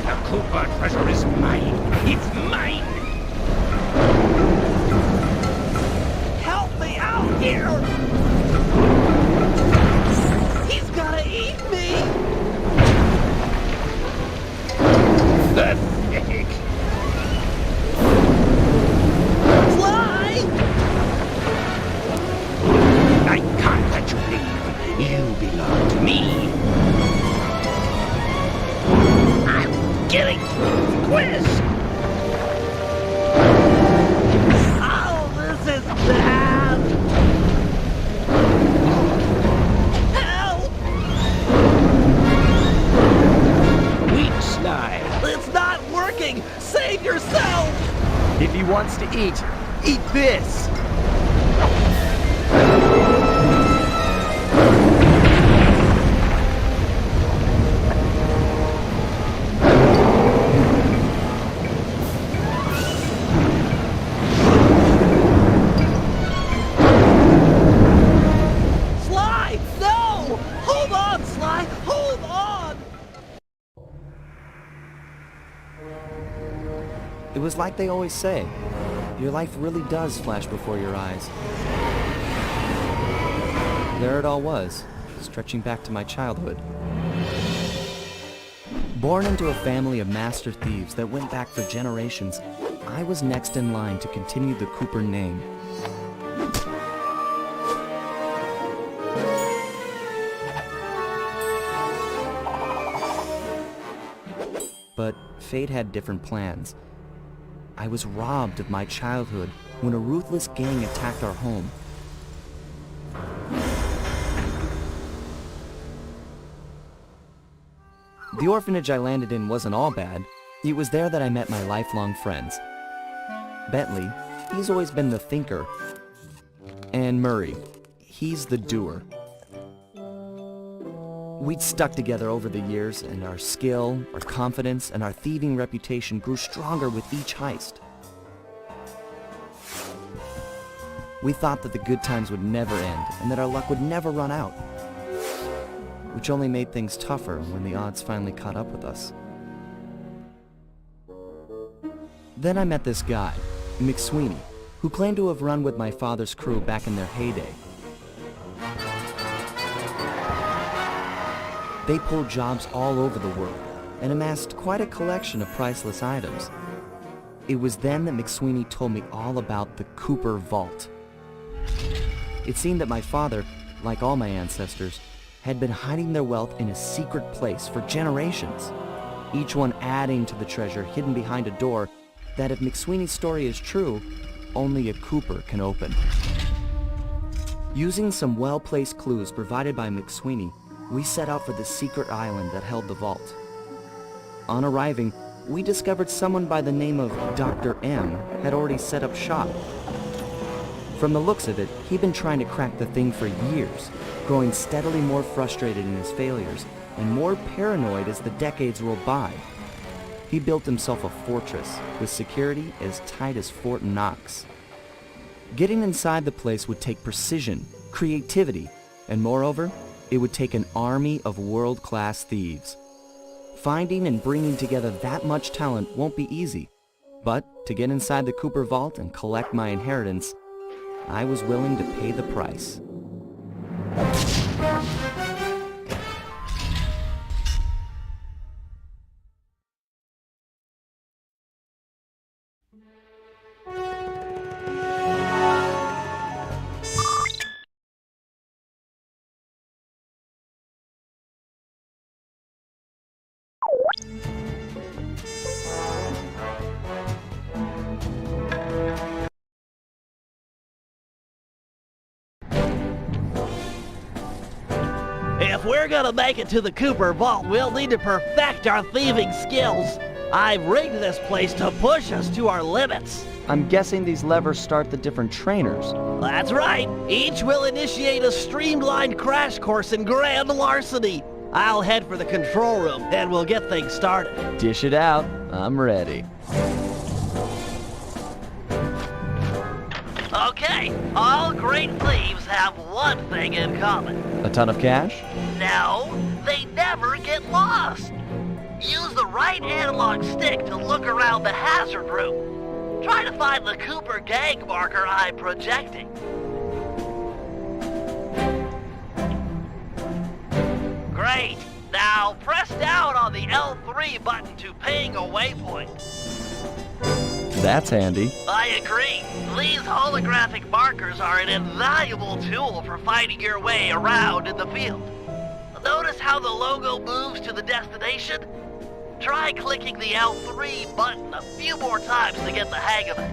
The Cooper treasure is mine. It's mine. Help me out here. He's gonna eat me. Pathetic. No! If he wants to eat this! Sly! No! Hold on, Sly! Hold on! It was like they always say, your life really does flash before your eyes. There it all was, stretching back to my childhood. Born into a family of master thieves that went back for generations, I was next in line to continue the Cooper name. But fate had different plans. I was robbed of my childhood when a ruthless gang attacked our home. The orphanage I landed in wasn't all bad. It was there that I met my lifelong friends. Bentley, he's always been the thinker. And Murray, he's the doer. We'd stuck together over the years, and our skill, our confidence, and our thieving reputation grew stronger with each heist. We thought that the good times would never end, and that our luck would never run out. Which only made things tougher when the odds finally caught up with us. Then I met this guy, McSweeney, who claimed to have run with my father's crew back in their heyday. They pulled jobs all over the world and amassed quite a collection of priceless items. It was then that McSweeney told me all about the Cooper Vault. It seemed that my father, like all my ancestors, had been hiding their wealth in a secret place for generations, each one adding to the treasure hidden behind a door that, if McSweeney's story is true, only a Cooper can open. Using some well-placed clues provided by McSweeney, we set out for the secret island that held the vault. On arriving, we discovered someone by the name of Dr. M had already set up shop. From the looks of it, he'd been trying to crack the thing for years, growing steadily more frustrated in his failures and more paranoid as the decades rolled by. He built himself a fortress with security as tight as Fort Knox. Getting inside the place would take precision, creativity, and moreover, it would take an army of world-class thieves. Finding and bringing together that much talent won't be easy, but to get inside the Cooper Vault and collect my inheritance, I was willing to pay the price. If we're gonna make it to the Cooper Vault, we'll need to perfect our thieving skills. I've rigged this place to push us to our limits. I'm guessing these levers start the different trainers. That's right. Each will initiate a streamlined crash course in grand larceny. I'll head for the control room, and we'll get things started. Dish it out. I'm ready. Okay, all great thieves have one thing in common. A ton of cash? No, they never get lost. Use the right analog stick to look around the hazard room. Try to find the Cooper gang marker I'm projecting. Great. Now press down on the L3 button to ping a waypoint. That's handy. I agree. These holographic markers are an invaluable tool for finding your way around in the field. Notice how the logo moves to the destination? Try clicking the L3 button a few more times to get the hang of it.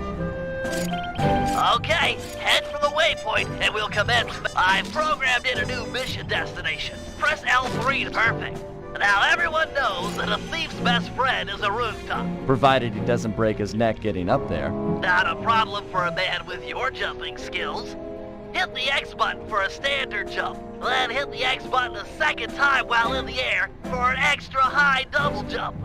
Okay, head for the waypoint and we'll commence. I've programmed in a new mission destination. Press L3 to perfect. Now everyone knows that a thief's best friend is a rooftop. Provided he doesn't break his neck getting up there. Not a problem for a man with your jumping skills. Hit the X button for a standard jump, then hit the X button a second time while in the air for an extra high double jump.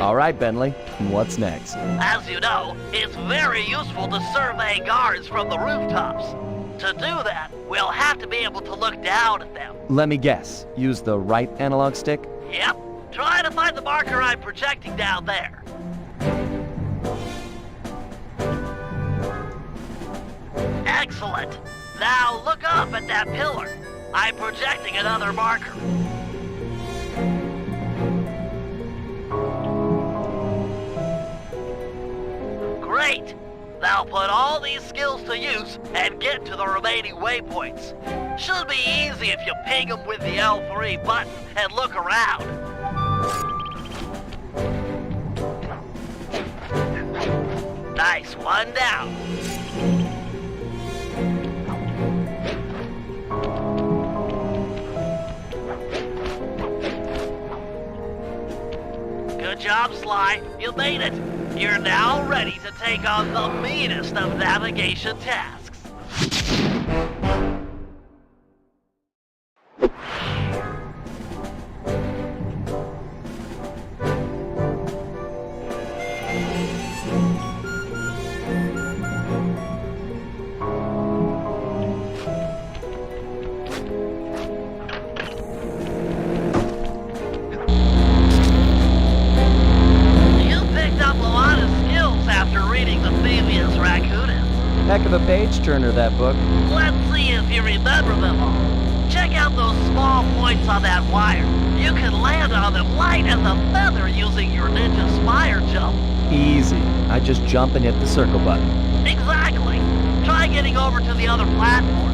All right, Bentley, what's next? As you know, it's very useful to survey guards from the rooftops. To do that, we'll have to be able to look down at them. Let me guess. Use the right analog stick? Yep. Try to find the marker I'm projecting down there. Excellent. Now look up at that pillar. I'm projecting another marker. Great! Now put all these skills to use and get to the remaining waypoints. Should be easy if you ping them with the L3 button and look around. Nice, one down. Good job, Sly. You made it. You're now ready to take on the meanest of navigation tasks. Heck of a page-turner, that book. Let's see if you remember them all. Check out those small points on that wire. You can land on them light as a feather using your Ninja Spire jump. Easy. I just jump and hit the circle button. Exactly. Try getting over to the other platform.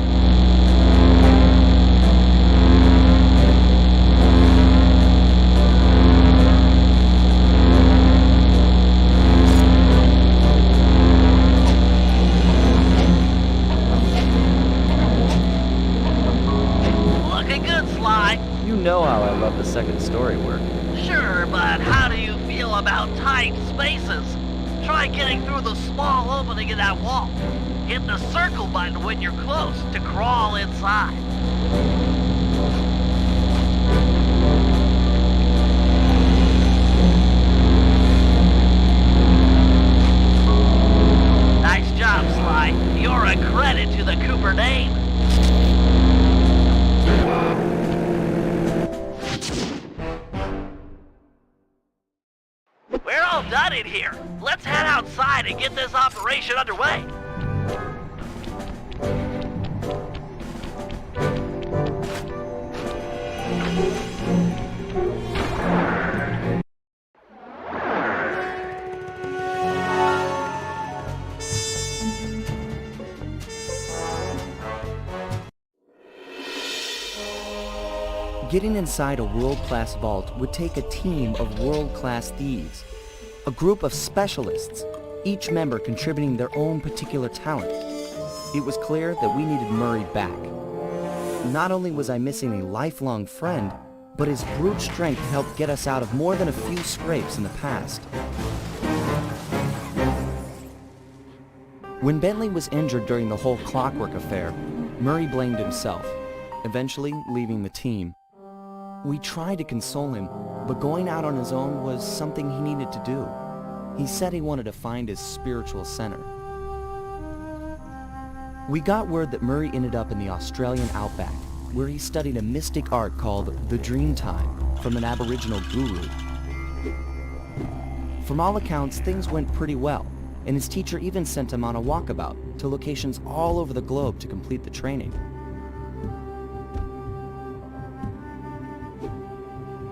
You know how I love the second story work. Sure, but how do you feel about tight spaces? Try getting through the small opening in that wall. Hit the circle button when you're close to crawl inside. Nice job, Sly. You're a credit to the Cooper name. We're all done in here. Let's head outside and get this operation underway. Getting inside a world-class vault would take a team of world-class thieves. A group of specialists, each member contributing their own particular talent. It was clear that we needed Murray back. Not only was I missing a lifelong friend, but his brute strength helped get us out of more than a few scrapes in the past. When Bentley was injured during the whole Clockwork affair, Murray blamed himself, eventually leaving the team. We tried to console him, but going out on his own was something he needed to do. He said he wanted to find his spiritual center. We got word that Murray ended up in the Australian outback, where he studied a mystic art called the Dreamtime from an Aboriginal guru. From all accounts, things went pretty well, and his teacher even sent him on a walkabout to locations all over the globe to complete the training.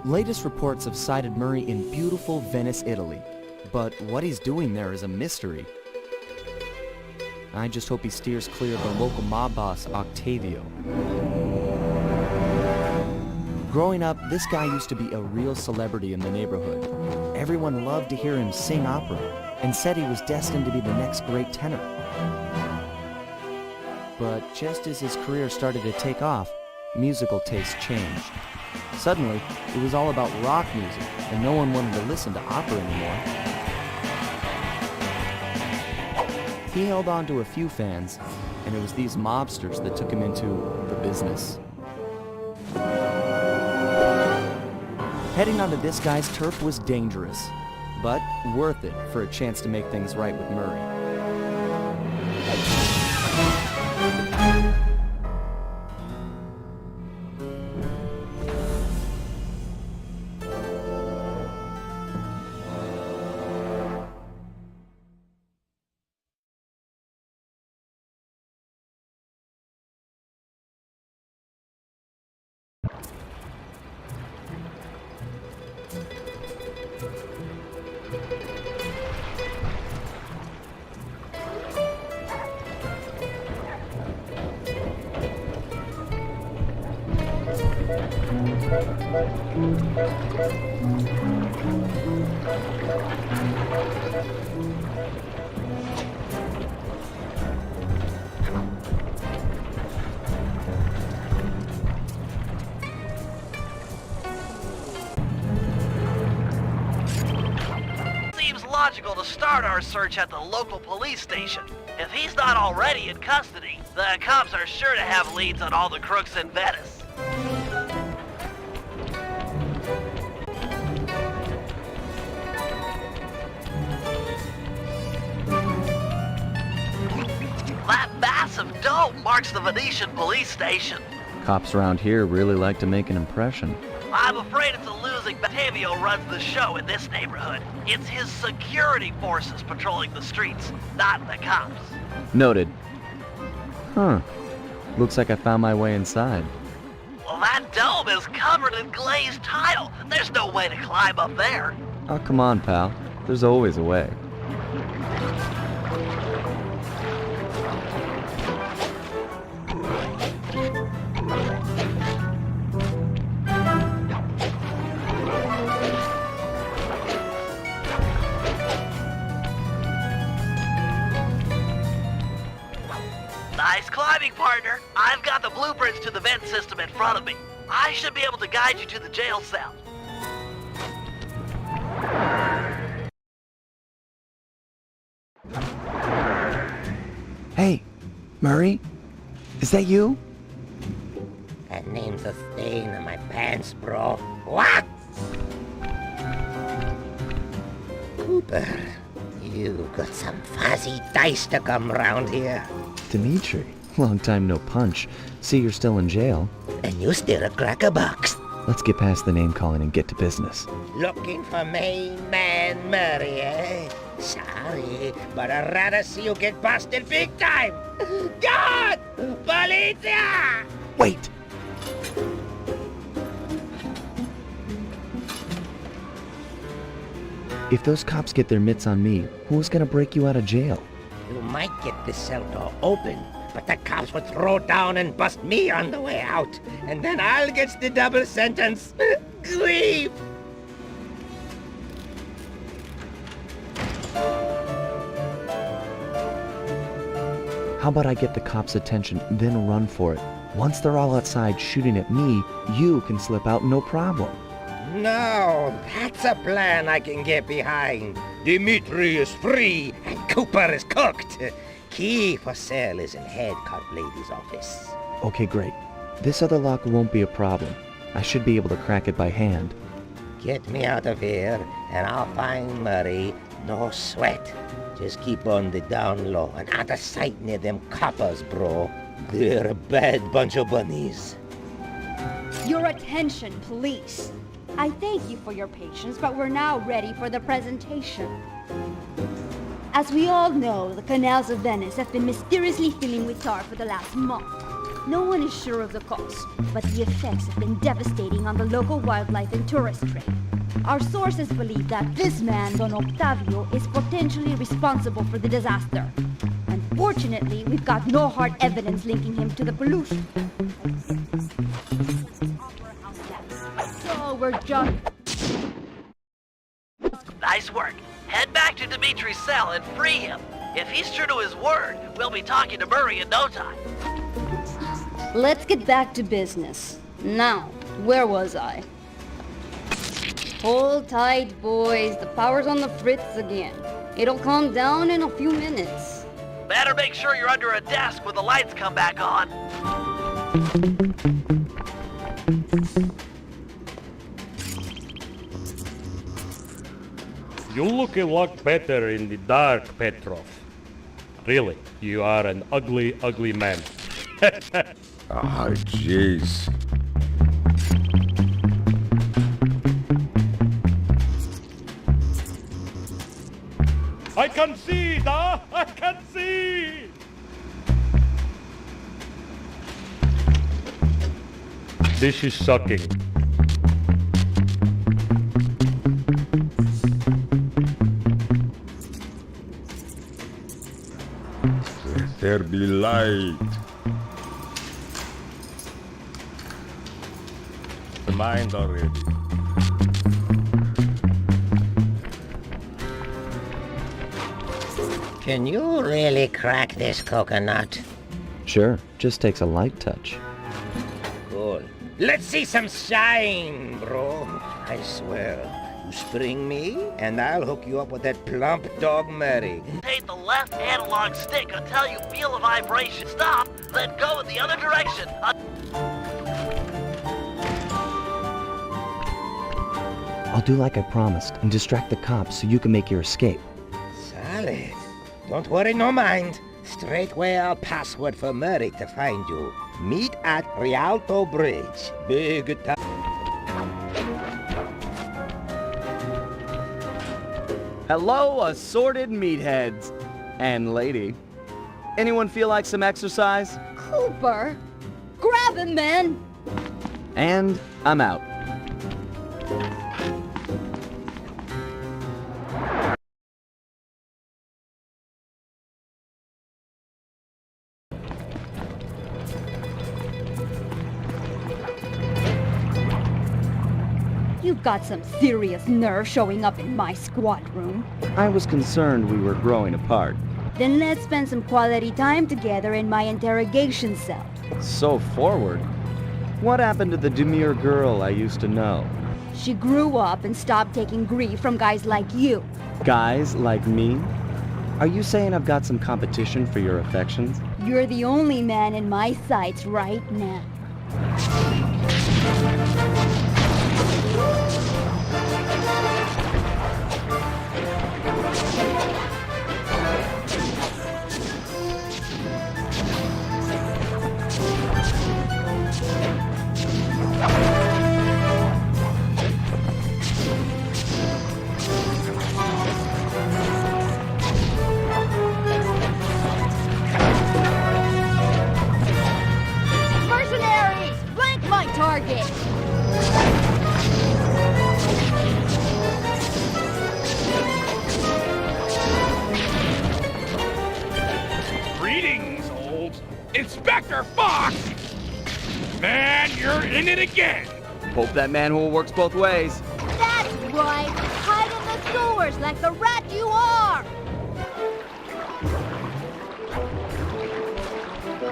Latest reports have cited Murray in beautiful Venice, Italy, but what he's doing there is a mystery. I just hope he steers clear of the local mob boss, Octavio. Growing up, this guy used to be a real celebrity in the neighborhood. Everyone loved to hear him sing opera and said he was destined to be the next great tenor. But just as his career started to take off, musical tastes changed. Suddenly, it was all about rock music, and no one wanted to listen to opera anymore. He held on to a few fans, and it was these mobsters that took him into the business. Heading onto this guy's turf was dangerous, but worth it for a chance to make things right with Murray. Seems logical to start our search at the local police station. If he's not already in custody, the cops are sure to have leads on all the crooks in Venice. That massive dome marks the Venetian police station. Cops around here really like to make an impression. I'm afraid it's a losing battle. Batavio runs the show in this neighborhood. It's his security forces patrolling the streets, not the cops. Noted. Huh. Looks like I found my way inside. Well, that dome is covered in glazed tile. There's no way to climb up there. Oh, come on, pal. There's always a way. Nice climbing, partner. I've got the blueprints to the vent system in front of me. I should be able to guide you to the jail cell. Hey, Murray? Is that you? That name's a stain on my pants, bro. What? Cooper, you've got some fuzzy dice to come round here. Dimitri, long time no punch. See, you're still in jail. And you still a crack a box. Let's get past the name calling and get to business. Looking for main man Murray, eh? Sorry, but I'd rather see you get busted big time. God! Policia! Wait! If those cops get their mitts on me, who's gonna break you out of jail? You might get the cell door open, but the cops would throw down and bust me on the way out. And then I'll get the double sentence. Grief! How about I get the cops' attention, then run for it? Once they're all outside shooting at me, you can slip out no problem. No, that's a plan I can get behind. Dimitri is free and Cooper is cooked. Key for cell is in head cop lady's office. Okay, great. This other lock won't be a problem. I should be able to crack it by hand. Get me out of here and I'll find Murray. No sweat. Just keep on the down low and out of sight near them coppers, bro. They're a bad bunch of bunnies. Your attention, police. I thank you for your patience, but we're now ready for the presentation. As we all know, the canals of Venice have been mysteriously filling with tar for the last month. No one is sure of the cause, but the effects have been devastating on the local wildlife and tourist trade. Our sources believe that this man, Don Octavio, is potentially responsible for the disaster. Unfortunately, we've got no hard evidence linking him to the pollution. So we're just... Nice work. Head back to Dimitri's cell and free him. If he's true to his word, we'll be talking to Murray in no time. Let's get back to business. Now, where was I? Hold tight, boys. The power's on the fritz again. It'll calm down in a few minutes. Better make sure you're under a desk when the lights come back on. You look a lot better in the dark, Petrov. Really, you are an ugly, ugly man. Ah, jeez. I can see, da! I can see! This is sucking. Let there be light. Mind already. Can you really crack this coconut? Sure, just takes a light touch. Cool. Let's see some shine, bro. I swear. You spring me, and I'll hook you up with that plump dog Mary. Rotate the left analog stick until you feel a vibration. Stop, then go in the other direction. I'll do like I promised and distract the cops so you can make your escape. Solid. Don't worry, no mind. Straightway I'll password for Murray to find you. Meet at Rialto Bridge. Big time. Hello, assorted meatheads. And lady. Anyone feel like some exercise? Cooper! Grab him, man! And I'm out. You've got some serious nerve showing up in my squad room. I was concerned we were growing apart. Then let's spend some quality time together in my interrogation cell. So forward. What happened to the demure girl I used to know? She grew up and stopped taking grief from guys like you. Guys like me? Are you saying I've got some competition for your affections? You're the only man in my sights right now. Mercenaries! Flank my target! Greetings, old Inspector Fox! Man, you're in it again! Hope that manhole works both ways. That's right! Hide in the sewers like the rat you are!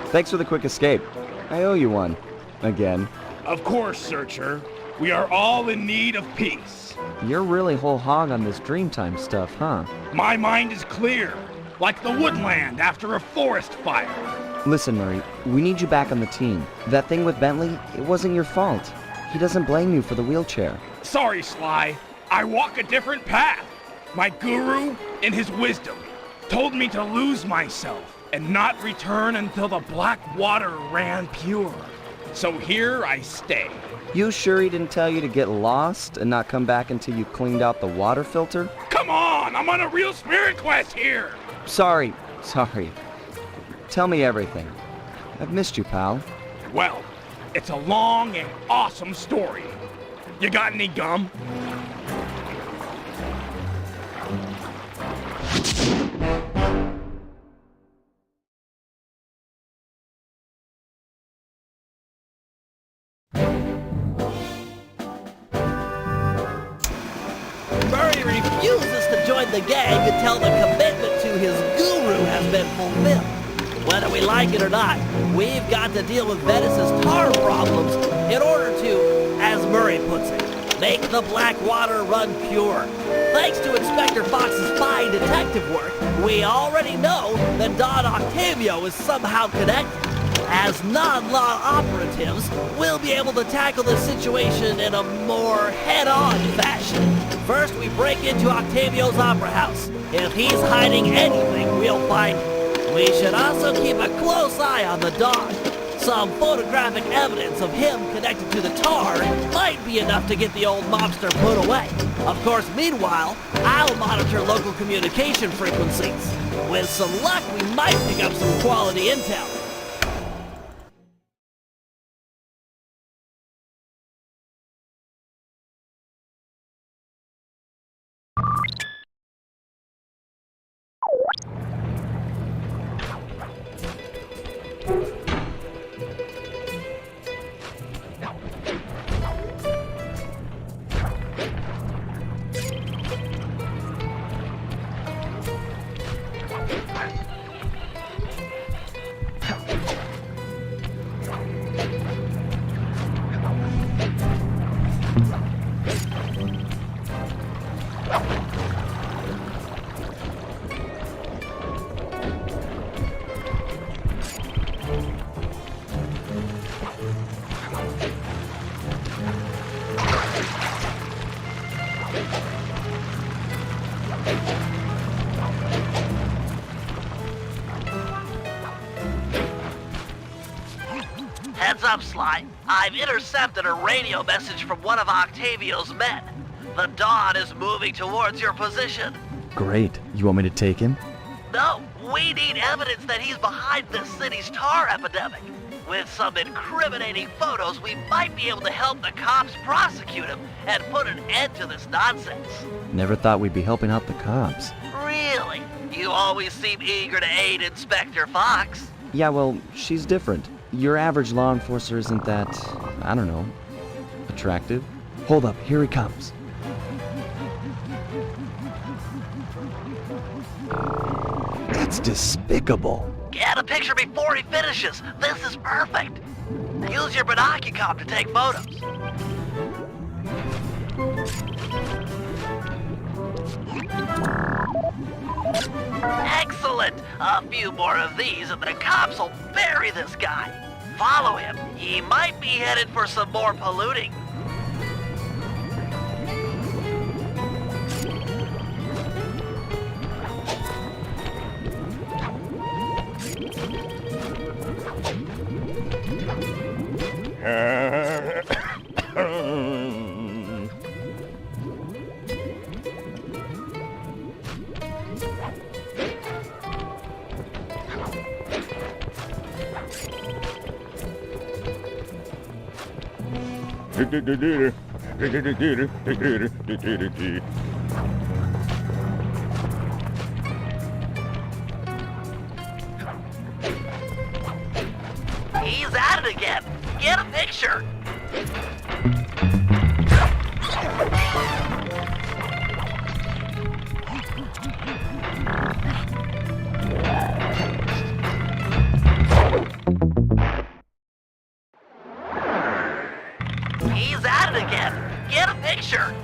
Thanks for the quick escape. I owe you one. Again. Of course, Searcher. We are all in need of peace. You're really whole hog on this Dreamtime stuff, huh? My mind is clear, like the woodland after a forest fire. Listen, Murray, we need you back on the team. That thing with Bentley, it wasn't your fault. He doesn't blame you for the wheelchair. Sorry, Sly. I walk a different path. My guru, in his wisdom, told me to lose myself and not return until the black water ran pure. So here I stay. You sure he didn't tell you to get lost and not come back until you cleaned out the water filter? Come on, I'm on a real spirit quest here. Sorry. Tell me everything. I've missed you, pal. Well, it's a long and awesome story. You got any gum? Murray refuses to join the gang until the commitment to his guru has been fulfilled. Whether we like it or not, we've got to deal with Venice's tar problems in order to, as Murray puts it, make the black water run pure. Thanks to Inspector Fox's fine detective work, we already know that Don Octavio is somehow connected. As non-law operatives, we'll be able to tackle the situation in a more head-on fashion. First, we break into Octavio's opera house. If he's hiding anything, we'll find it. We should also keep a close eye on the dog. Some photographic evidence of him connected to the tar might be enough to get the old mobster put away. Of course, meanwhile, I'll monitor local communication frequencies. With some luck, we might pick up some quality intel. Heads up, Sly. I've intercepted a radio message from one of Octavio's men. The Dawn is moving towards your position. Great. You want me to take him? No, we need evidence that he's behind this city's tar epidemic. With some incriminating photos, we might be able to help the cops prosecute him and put an end to this nonsense. Never thought we'd be helping out the cops. Really? You always seem eager to aid Inspector Fox. Yeah, well, she's different. Your average law enforcer isn't that, I don't know, attractive. Hold up, here he comes. That's despicable. Get a picture before he finishes. This is perfect. Use your binocular to take photos. Excellent! A few more of these and the cops will bury this guy. Follow him. He might be headed for some more polluting. He's at it again. Get a picture. He's at it again. Get a picture.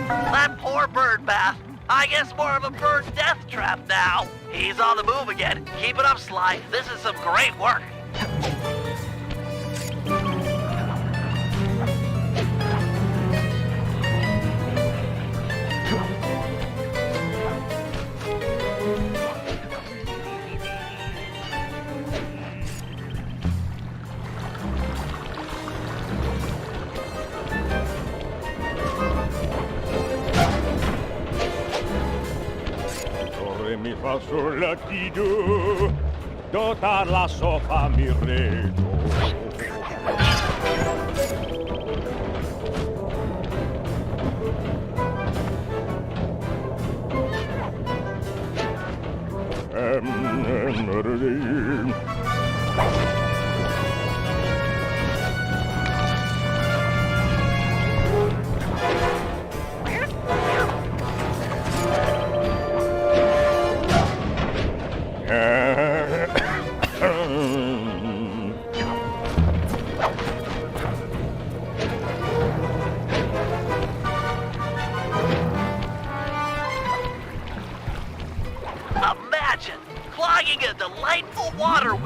That poor bird bath. I guess more of a bird death trap now. He's on the move again. Keep it up, Sly. This is some great work. Mi fa sol la ti do, dotar la sofa mi reto.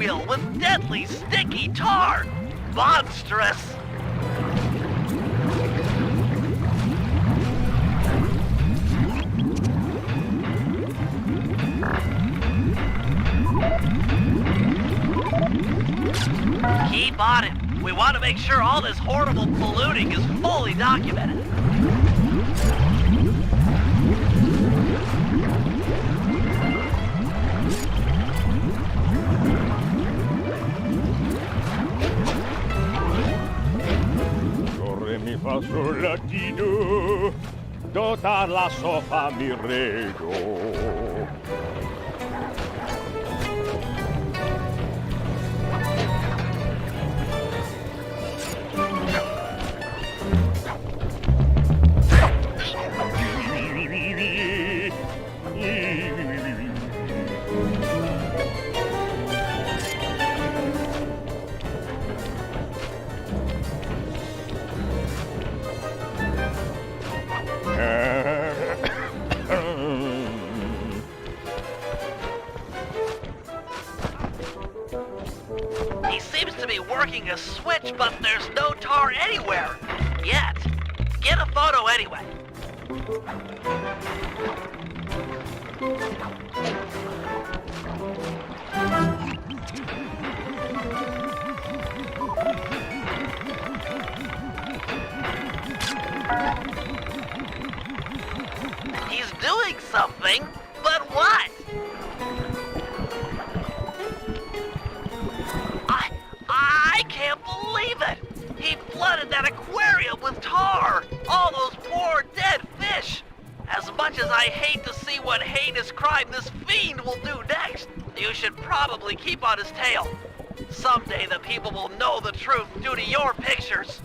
wheel with deadly sticky tar. Monstrous. Keep on it. We want to make sure all this horrible polluting is fully documented. Do, re, mi, fa, sol, la, ti, do. Do, ta, la, so, fa, mi, re, do. He seems to be working a switch, but there's no tar anywhere. Yet. Get a photo anyway. He's doing something, but what? I can't believe it! He flooded that aquarium with tar! All those poor dead fish! As much as I hate to see what heinous crime this fiend will do next, you should probably keep on his tail. Someday the people will know the truth due to your pictures.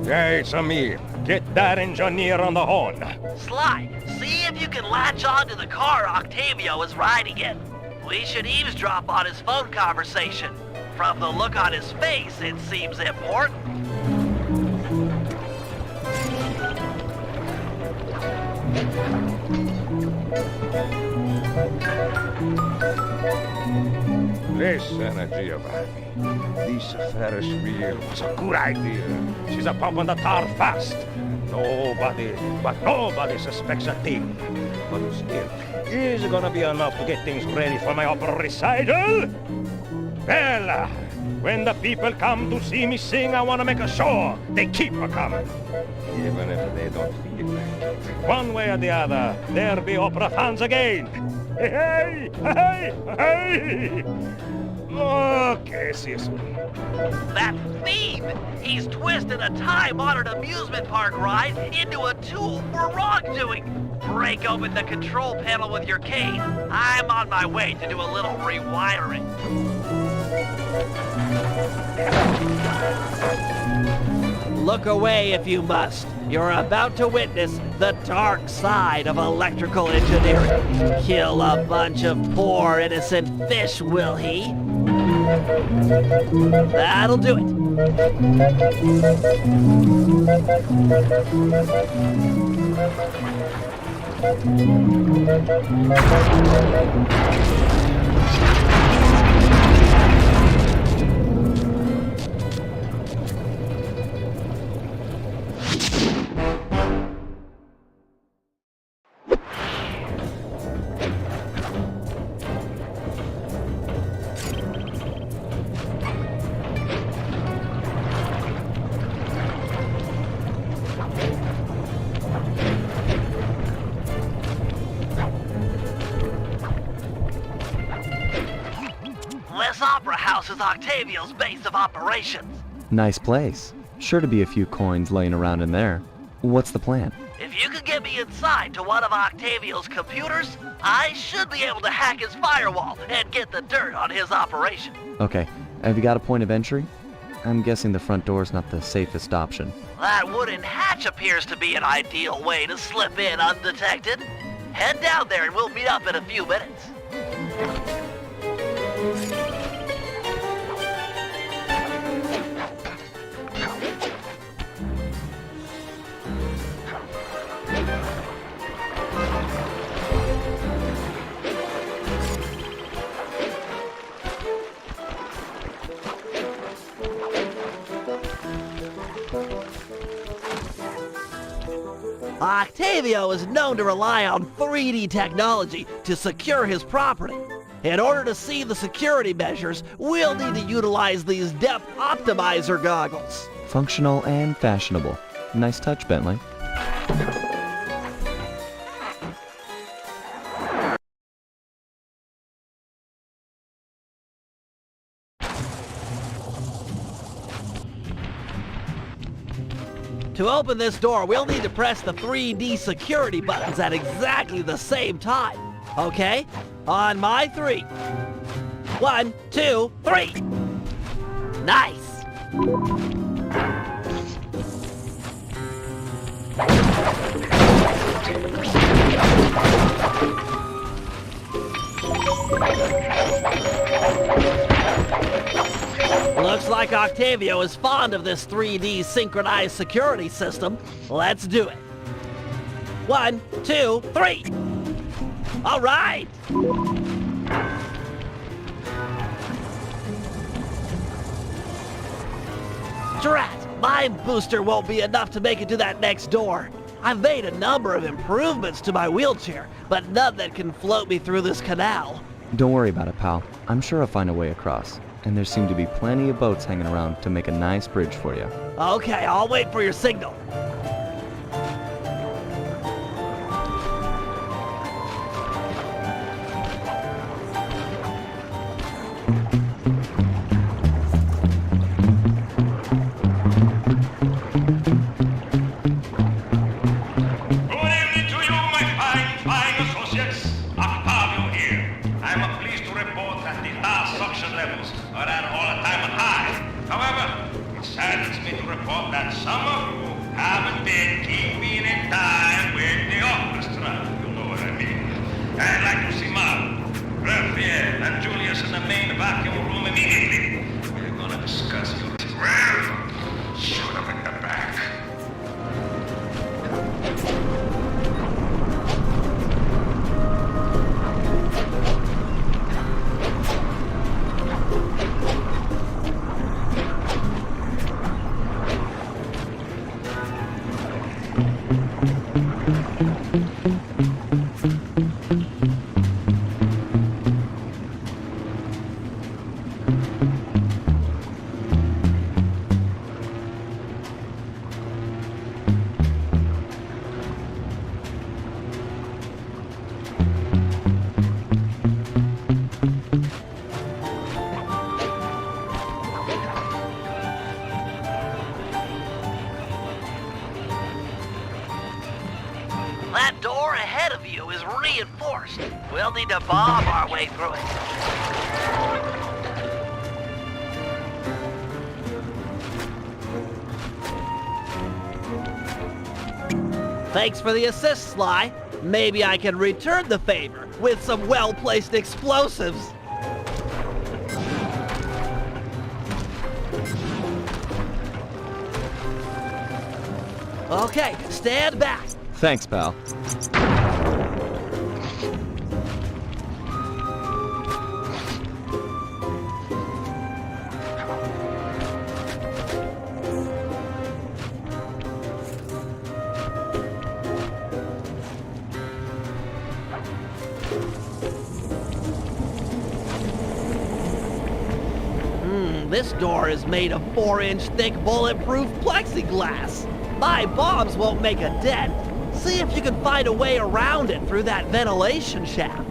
Hey, it's me. Get that engineer on the horn. Sly, see if you can latch onto the car Octavio is riding in. We should eavesdrop on his phone conversation. From the look on his face, it seems important. Listen, Giovanni. This Ferris wheel was a good idea. She's a pump on the tar fast. Nobody suspects a thing. But still, is it gonna be enough to get things ready for my opera recital? Well, when the people come to see me sing, I want to make a show. They keep a-coming. Even if they don't feel like it. One way or the other, there'll be opera fans again. Hey, hey, hey! Okay, see you soon. That fiend! He's twisted a time-honored amusement park ride into a tool for wrongdoing. Break open the control panel with your cane. I'm on my way to do a little rewiring. Look away if you must. You're about to witness the dark side of electrical engineering. Kill a bunch of poor innocent fish, will he? That'll do it. This opera house is Octavio's base of operations. Nice place. Sure to be a few coins laying around in there. What's the plan? If you could get me inside to one of Octavio's computers, I should be able to hack his firewall and get the dirt on his operation. Okay, have you got a point of entry? I'm guessing the front door's not the safest option. That wooden hatch appears to be an ideal way to slip in undetected. Head down there and we'll meet up in a few minutes. Octavio is known to rely on 3D technology to secure his property. In order to see the security measures, we'll need to utilize these depth optimizer goggles. Functional and fashionable. Nice touch, Bentley. To open this door, we'll need to press the 3D security buttons at exactly the same time. Okay? On my 3. 1, 2, 3. Nice! Looks like Octavio is fond of this 3D synchronized security system. Let's do it. 1, 2, 3. All right. Drat, my booster won't be enough to make it to that next door. I've made a number of improvements to my wheelchair, but none that can float me through this canal. Don't worry about it, pal. I'm sure I'll find a way across. And there seem to be plenty of boats hanging around to make a nice bridge for you. Okay, I'll wait for your signal. That door ahead of you is reinforced. We'll need to bomb our way through it. Thanks for the assist, Sly. Maybe I can return the favor with some well-placed explosives. Okay, stand back. Thanks, pal. This door is made of 4-inch thick bulletproof plexiglass. My bombs won't make a dent. See if you can find a way around it through that ventilation shaft.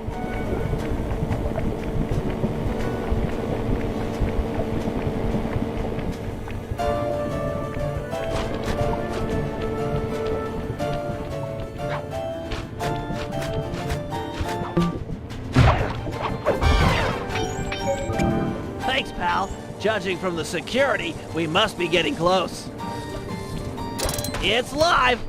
Thanks, pal. Judging from the security, we must be getting close. It's live!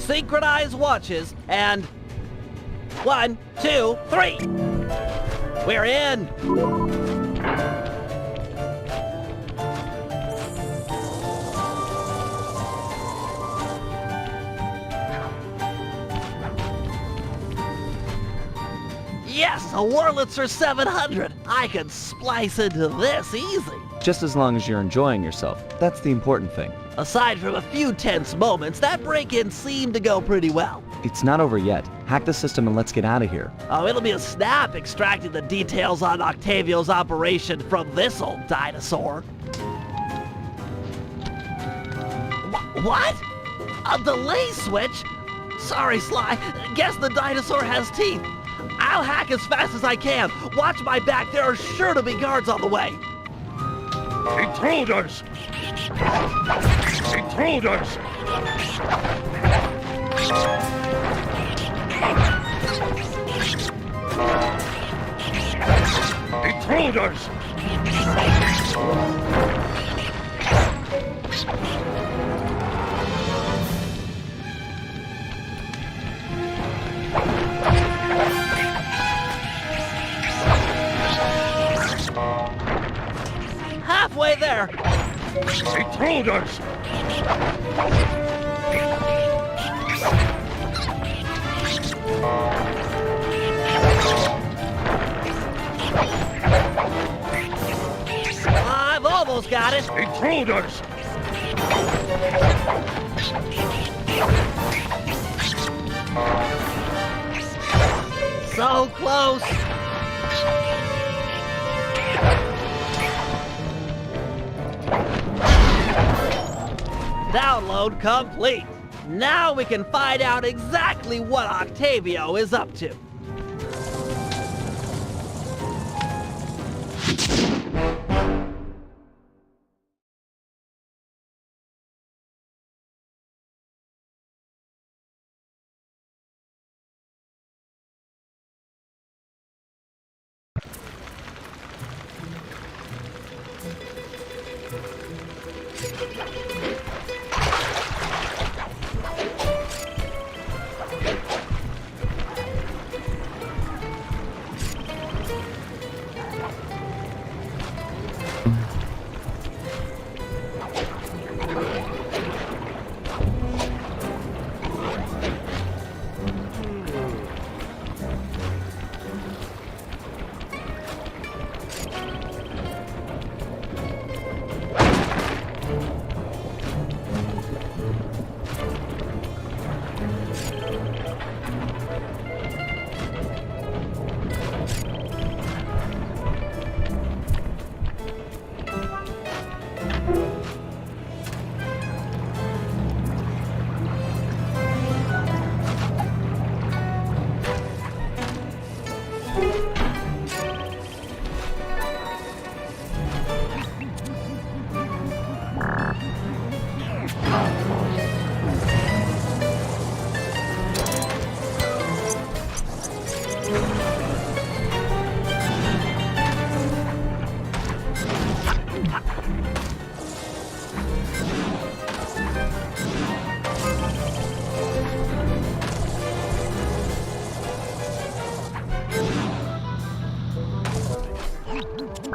Synchronize watches, and 1, 2, 3. We're in. Yes, a Wurlitzer 700. I can splice into this easy. Just as long as you're enjoying yourself. That's the important thing. Aside from a few tense moments, that break-in seemed to go pretty well. It's not over yet. Hack the system and let's get out of here. Oh, it'll be a snap extracting the details on Octavio's operation from this old dinosaur. What? A delay switch? Sorry, Sly. Guess the dinosaur has teeth. I'll hack as fast as I can. Watch my back. There are sure to be guards on the way. Intruders! Intruders! Intruders! Halfway there. Intruders! I've almost got it. Intruders! So close. Download complete. Now we can find out exactly what Octavio is up to.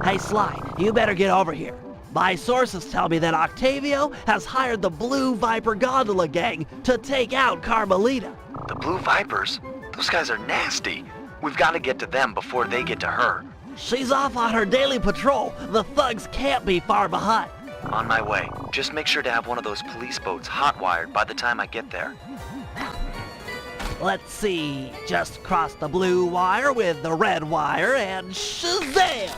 Hey, Sly, you better get over here. My sources tell me that Octavio has hired the Blue Viper Gondola gang to take out Carmelita. The Blue Vipers? Those guys are nasty. We've got to get to them before they get to her. She's off on her daily patrol. The thugs can't be far behind. On my way. Just make sure to have one of those police boats hot-wired by the time I get there. Let's see. Just cross the blue wire with the red wire and shazam!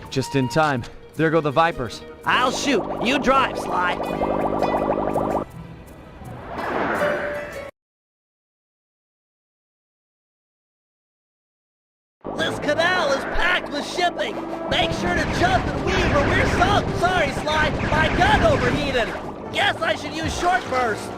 Just in time. There go the Vipers. I'll shoot. You drive, Sly. This canal is packed with shipping. Make sure to jump and weave or we're sunk. Sorry, Sly. My gun overheated. Guess I should use short burst.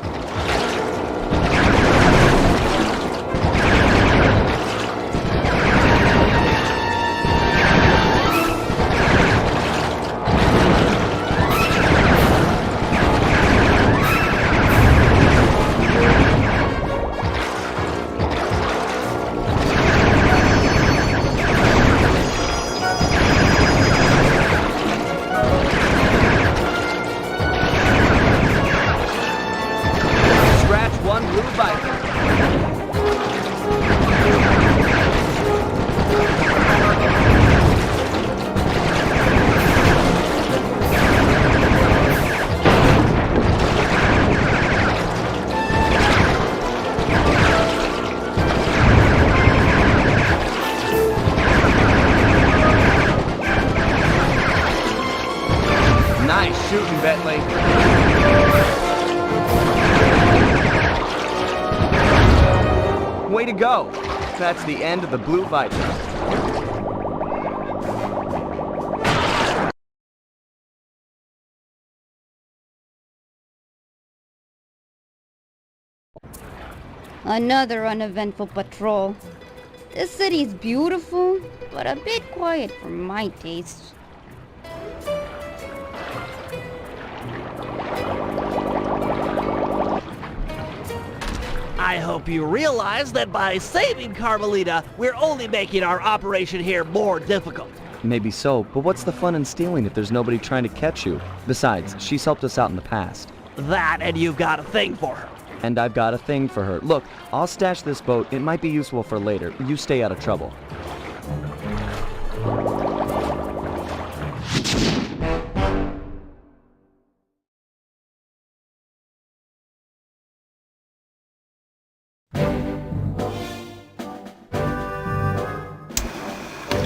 shooting, Bentley. Way to go! That's the end of the Blue Viper. Another uneventful patrol. This city's beautiful, but a bit quiet for my taste. I hope you realize that by saving Carmelita, we're only making our operation here more difficult. Maybe so, but what's the fun in stealing if there's nobody trying to catch you? Besides, she's helped us out in the past. That, and you've got a thing for her. And I've got a thing for her. Look, I'll stash this boat. It might be useful for later. You stay out of trouble.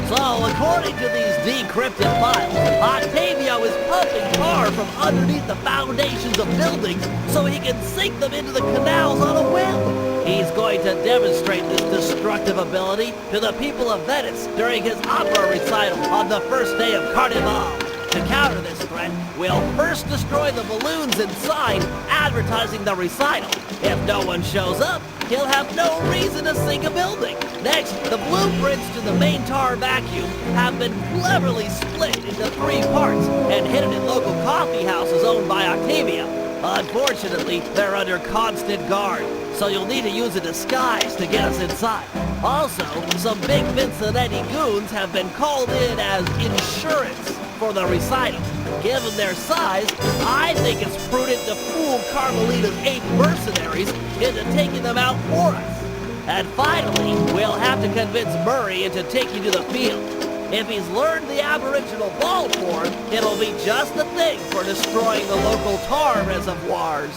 So, according to these decrypted files, Octavio is pumping tar from underneath the foundations of buildings so he can sink them into the canals on a whim. He's going to demonstrate this destructive ability to the people of Venice during his opera recital on the first day of Carnival. To counter this threat, we'll first destroy the balloons inside, advertising the recital. If no one shows up, he'll have no reason to sink a building. Next, the blueprints to the main tar vacuum have been cleverly split into 3 parts and hidden in local coffee houses owned by Octavia. Unfortunately, they're under constant guard, so you'll need to use a disguise to get us inside. Also, some big Vincenetti goons have been called in as insurance for the recital. Given their size, I think it's prudent to fool Carmelita's 8 mercenaries into taking them out for us. And finally, we'll have to convince Murray into taking to the field. If he's learned the aboriginal ball form, it'll be just the thing for destroying the local tar reservoirs.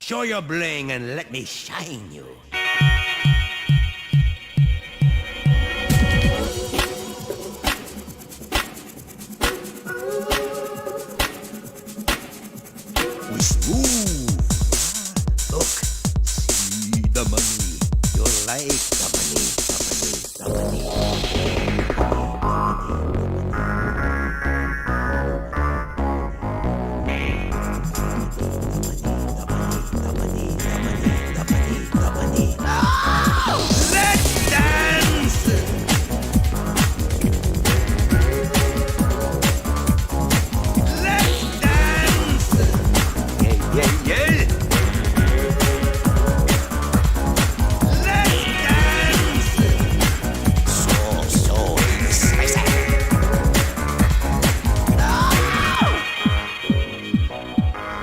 Show your bling and let me shine you. We smooth. Look, see the money. You like the money, the money, the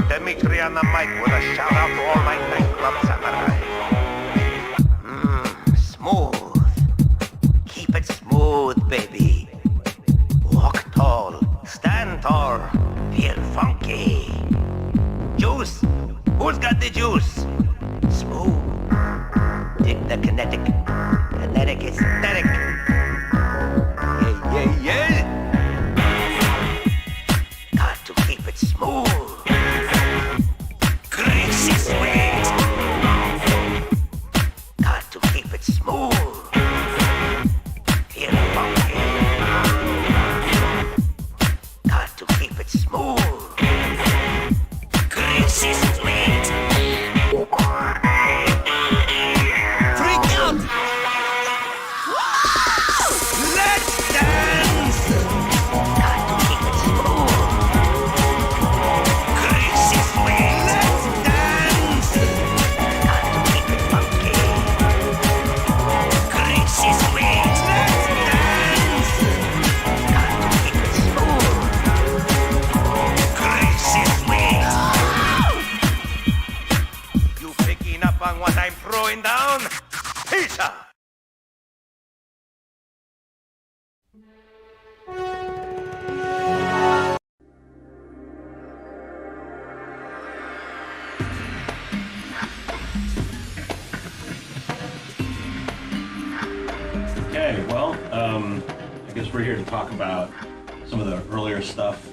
Dimitri on the mic with a shout out to all my Nightclub samurai. Smooth. Keep it smooth, baby. Walk tall. Stand tall. Feel funky. Juice. Who's got the juice? Smooth. Dig the kinetic. Kinetic aesthetic. Yeah, yeah, yeah. Got to keep it smooth. Greasy sweet. Got to keep it smooth. Feel funky. Got to keep it smooth. Greasy sweet. Freak out. Let's dance. Got to keep it smooth. Greasy sweet. Let's dance. Got to keep it funky. Carmelita! Okay, well, I guess we're here to talk about some of the earlier stuff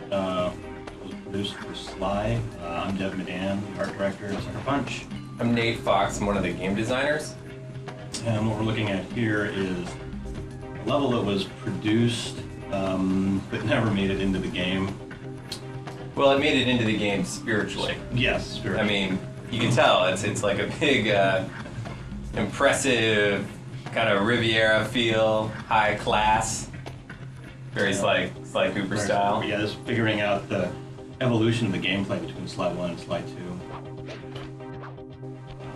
that was produced for Sly. I'm Dev Madan, the art director at Sucker Punch. I'm Nate Fox, I'm one of the game designers. And what we're looking at here is a level that was produced but never made it into the game. Well, it made it into the game spiritually. Yes, spiritually. I mean, you can tell it's like a big, impressive, kind of Riviera feel, high class, very Sly Cooper style. Yeah, just figuring out the evolution of the gameplay between Sly 1 and Sly 2.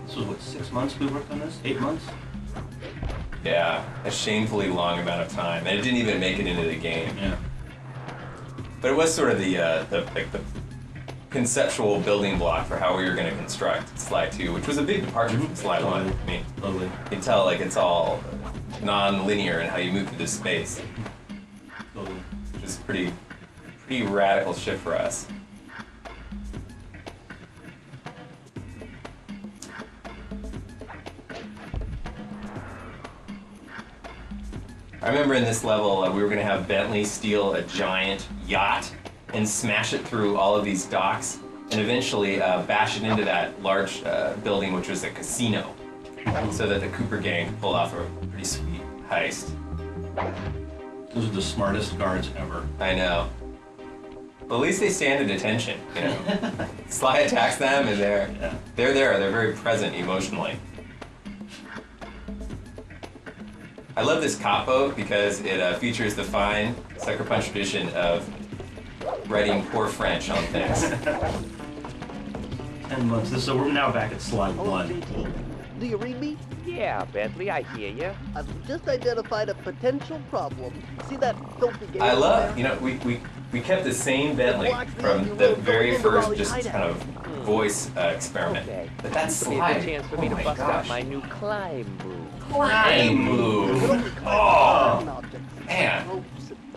This was, what, 6 months we worked on this? 8 months? Yeah, a shamefully long amount of time, and it didn't even make it into the game. Yeah. But it was sort of the conceptual building block for how we were going to construct Sly 2, which was a big departure from Sly 1. I mean, totally. You can tell like it's all non-linear in how you move through this space. Totally. Which is pretty radical shift for us. I remember in this level, we were going to have Bentley steal a giant yacht and smash it through all of these docks and eventually bash it into that large building, which was a casino, so that the Cooper gang could pull off a pretty sweet heist. Those are the smartest guards ever. I know. But at least they stand at attention, you know. Sly attacks them and they're there. They're very present emotionally. I love this cop boat because it features the fine Sucker Punch tradition of writing poor French on things. 10 months. So we're now back at Sly 1. Do you read me? Yeah, Bentley, I hear you. I've just identified a potential problem. See that filthy game? I love, you know, we kept the same Bentley from the very first just kind of voice experiment. Okay. But that's This will be a Sly. good chance for me to my bust out gosh. my new climb move. Climb move. Oh, man.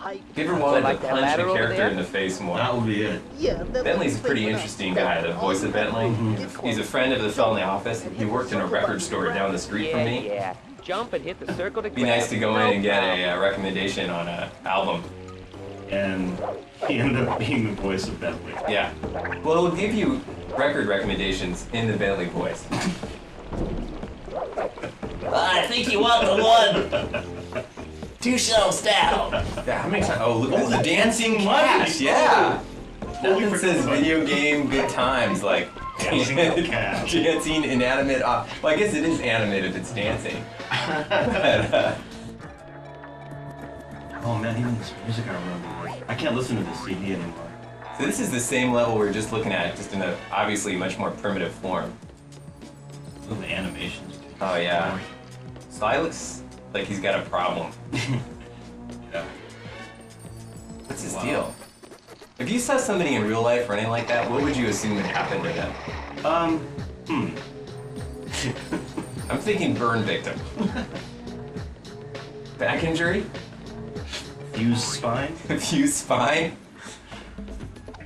If you ever wanted to punch a character in the face more, that would be it. Yeah, Bentley's a pretty interesting guy, the voice of Bentley. He's a friend of the fellow in the office. He worked in a record store down the street from me. Yeah, jump and hit the circle to It'd be nice to go in and get a recommendation on an album. And he ended up being the voice of Bentley. Yeah. Well, it'll give you record recommendations in the Bentley voice. I think you want the one 2 shelves down. Yeah, how many times? Oh, look, the dancing cash, yeah. Nothing says video game good times like Dancing cash. dancing inanimate. Well, I guess it is animate if it's dancing. But, oh man, even this music I remember. I can't listen to this CD anymore. so this is the same level we were just looking at, just in a obviously much more primitive form. Look at the animations. Oh yeah. Sly looks like he's got a problem. Yeah. What's his deal? If you saw somebody in real life running like that, what would you assume would happen to them? I'm thinking burn victim. Back injury? Fused spine? Fused spine?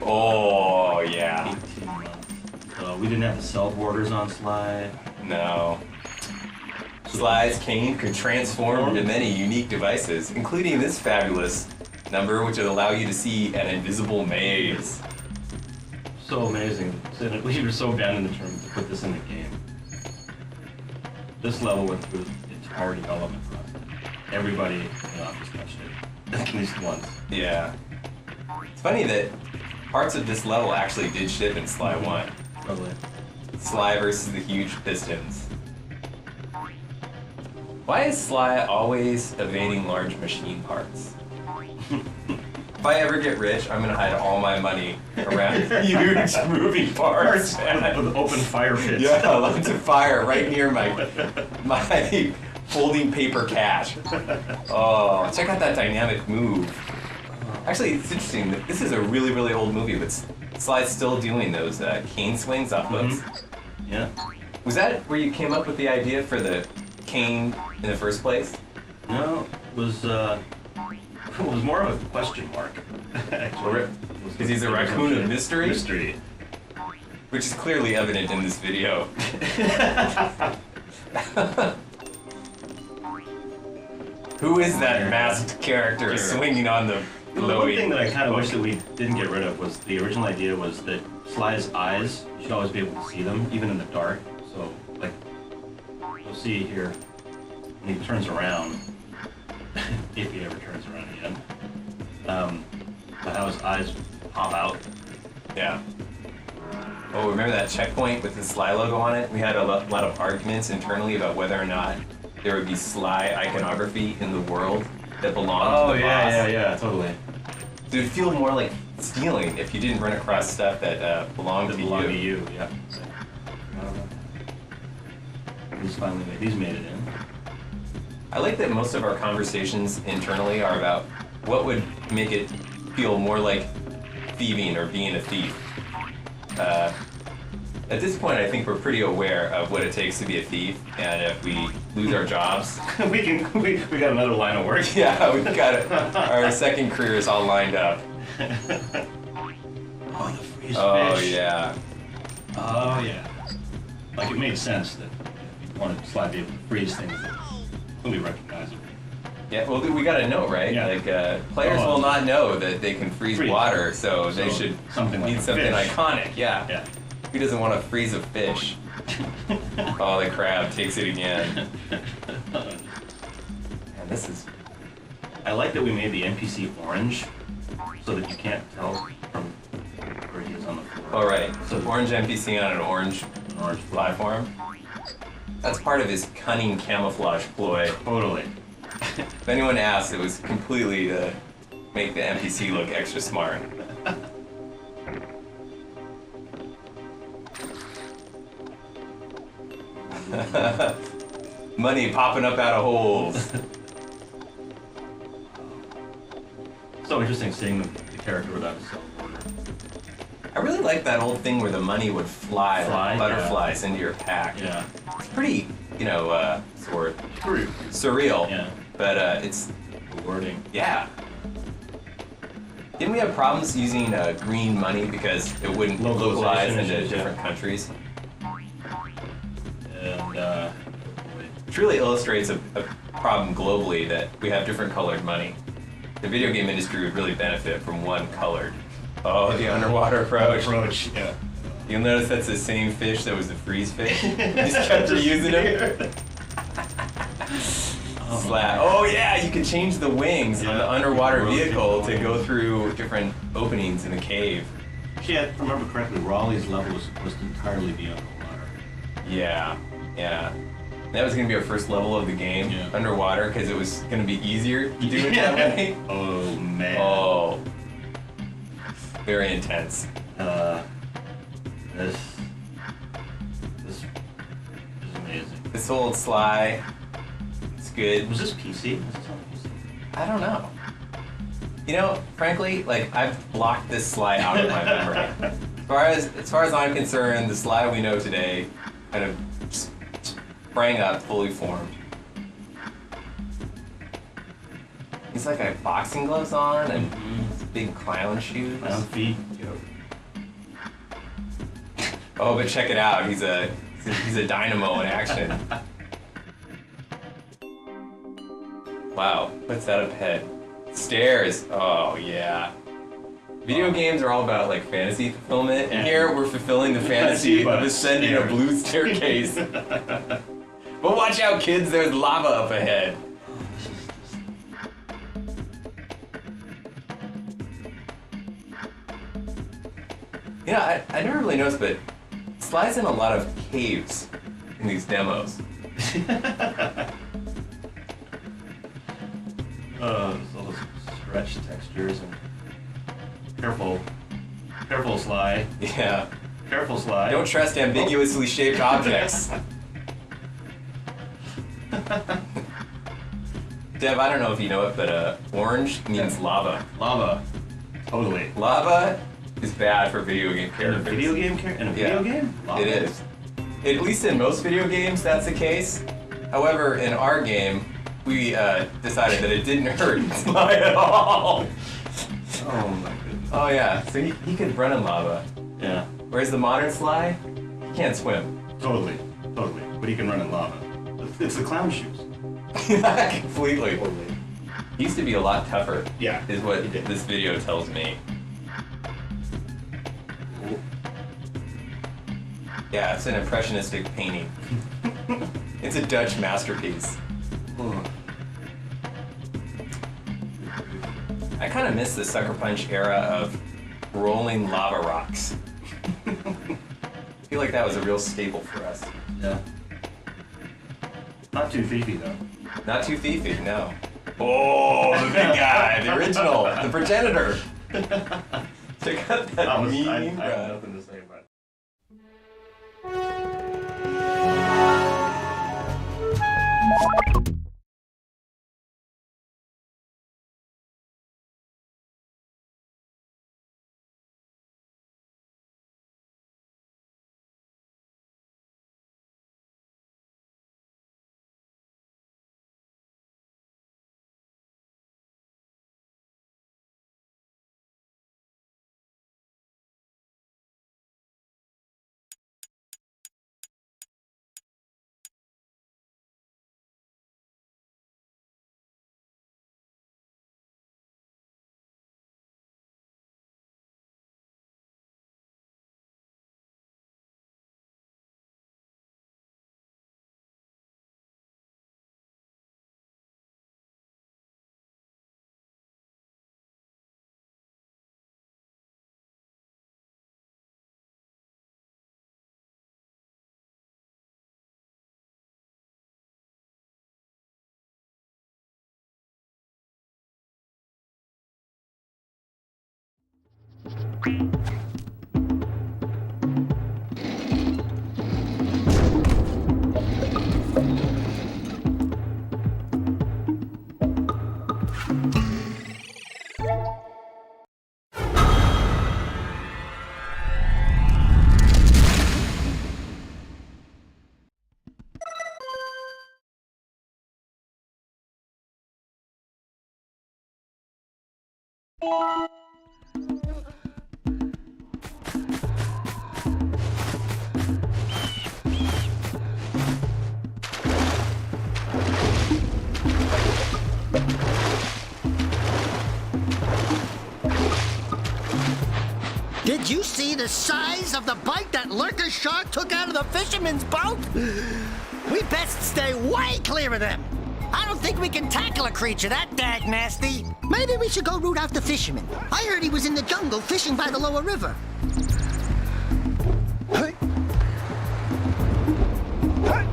Oh, yeah. 18 months. We didn't have the cell borders on Sly. No. Sly's cane could transform into many unique devices, including this fabulous number, which would allow you to see an invisible maze. So amazing. We were so abandoned in terms to put this in the game. This level went through its entire development process. Everybody in the office touched it at least once. Yeah. It's funny that parts of this level actually did ship in Sly 1. Probably. Sly versus the huge pistons. Why is Sly always evading large machine parts? If I ever get rich, I'm gonna hide all my money around huge moving parts. With open fire pits. Yeah, lots of fire right near my folding paper cache. Oh, check out that dynamic move. Actually, it's interesting. This is a really, really old movie, but Sly's still doing those cane swings off boats. Yeah. Was that where you came up with the idea for the cane in the first place? No, it was more of a question mark. Actually, Because he's a raccoon of mystery? Mystery. Which is clearly evident in this video. Who is that masked character swinging on the Well, one thing that I kind of wish that we didn't get rid of was the original idea was that Sly's eyes, you should always be able to see them, even in the dark. So, like, you'll see here, when he turns around, if he ever turns around again, but how his eyes pop out. Yeah. Oh, remember that checkpoint with the Sly logo on it? We had a lot of arguments internally about whether or not there would be Sly iconography in the world that belonged to the boss. Yeah, totally. It would feel more like stealing if you didn't run across stuff that belonged to you. Yeah. He's made it in. I like that most of our conversations internally are about what would make it feel more like thieving or being a thief. At this point, I think we're pretty aware of what it takes to be a thief, and if we lose our jobs, we got another line of work. Yeah, we've got it. Our second career is all lined up. Oh, the freeze Oh fish. yeah. Oh yeah. Like it made sense that if you wanted Sly to be able to freeze things that will be recognizable. Yeah, well, we got to know, right? Yeah. Like, players will not know that they can freeze water, so they should need something iconic. Yeah. Who doesn't want to freeze a fish? Oh, the crab takes it again. Man, this is... I like that we made the NPC orange, so that you can't tell from where he is on the floor. All right, so orange NPC on an orange platform. That's part of his cunning camouflage ploy. Totally. If anyone asked, it was completely to make the NPC look extra smart. Money popping up out of holes. So interesting seeing the character without his cell phone. I really like that old thing where the money would fly like butterflies into your pack. Yeah. It's pretty, sort of surreal. Yeah. But it's rewarding. Yeah. Didn't we have problems using green money because it wouldn't localize into different countries? And truly illustrates a problem globally that we have different colored money. The video game industry would really benefit from one colored. Oh, the underwater approach. Yeah. You'll notice that's the same fish that was the freeze fish. Just kept reusing him. Oh yeah, you can change the wings on the underwater vehicle to go through different openings in the cave. Actually, if I remember correctly, Raleigh's level was supposed to entirely be underwater. Yeah. That was going to be our first level of the game, underwater, because it was going to be easier to do it that way. Oh, man. Oh. Very intense. This is amazing. This old Sly, it's good. Was this PC? Was this on PC? I don't know. Frankly, I've blocked this Sly out of my memory. As far as I'm concerned, the Sly we know today kind of sprang up, fully formed. He's like got boxing gloves on and big clown shoes. Clown feet. Oh, but check it out. He's a dynamo in action. Wow, what's that up ahead? Stairs. Oh yeah. Video games are all about fantasy fulfillment, and here we're fulfilling the fantasy of ascending a blue staircase. But watch out, kids! There's lava up ahead. I never really noticed, but Sly's in a lot of caves in these demos. All those stretch textures and careful, Sly. Yeah. Careful, Sly. Don't trust ambiguously shaped objects. Dev, I don't know if you know it, but orange means lava. Lava. Totally. Lava is bad for video game characters. In a video game? Lava it is. At least in most video games, that's the case. However, in our game, we decided that it didn't hurt Sly at all. Oh my goodness. Oh yeah, so he could run in lava. Yeah. Whereas the modern Sly, he can't swim. Totally. But he can run in lava. It's the clown shoes. Completely. Totally. He used to be a lot tougher. Yeah. Is what this video tells me. Yeah, it's an impressionistic painting. It's a Dutch masterpiece. I kind of miss the Sucker Punch era of rolling lava rocks. I feel like that was a real staple for us. Yeah. Not too thiefy though. Not too thiefy, no. Oh, the big guy, the original, the progenitor. Check out that mean. I have nothing to say about it. Did you see the size of the bite that lurker shark took out of the fisherman's boat? We best stay way clear of them. I don't think we can tackle a creature that dag nasty. Maybe we should go root out the fisherman. I heard he was in the jungle fishing by the lower river. Hey. Hey.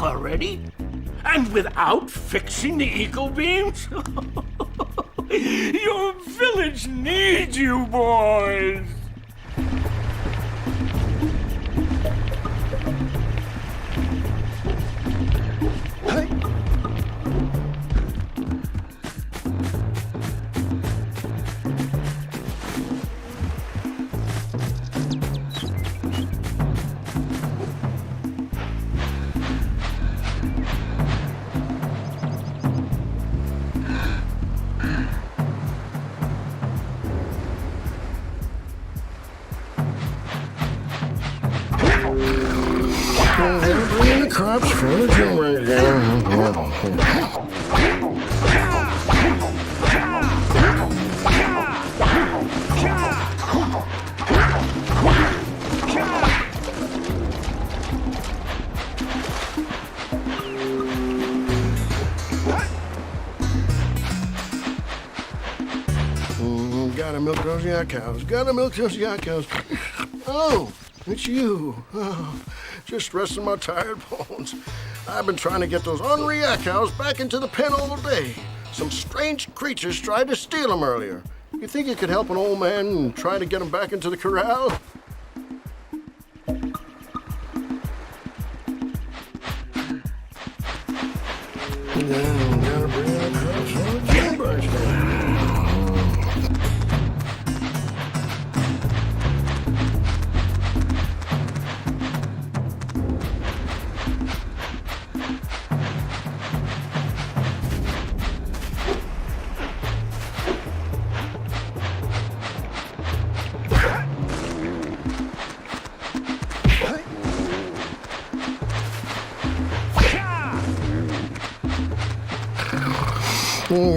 already? And without fixing the eco beams? Your village needs you, boys! Bring the cops for the Gotta milk those yak cows. Gotta milk those yak cows. Oh, it's you. Oh, just resting my tired bones. I've been trying to get those ornery yak cows back into the pen all day. Some strange creatures tried to steal them earlier. You think you could help an old man and try to get them back into the corral? Gotta bring the cops for the chambers.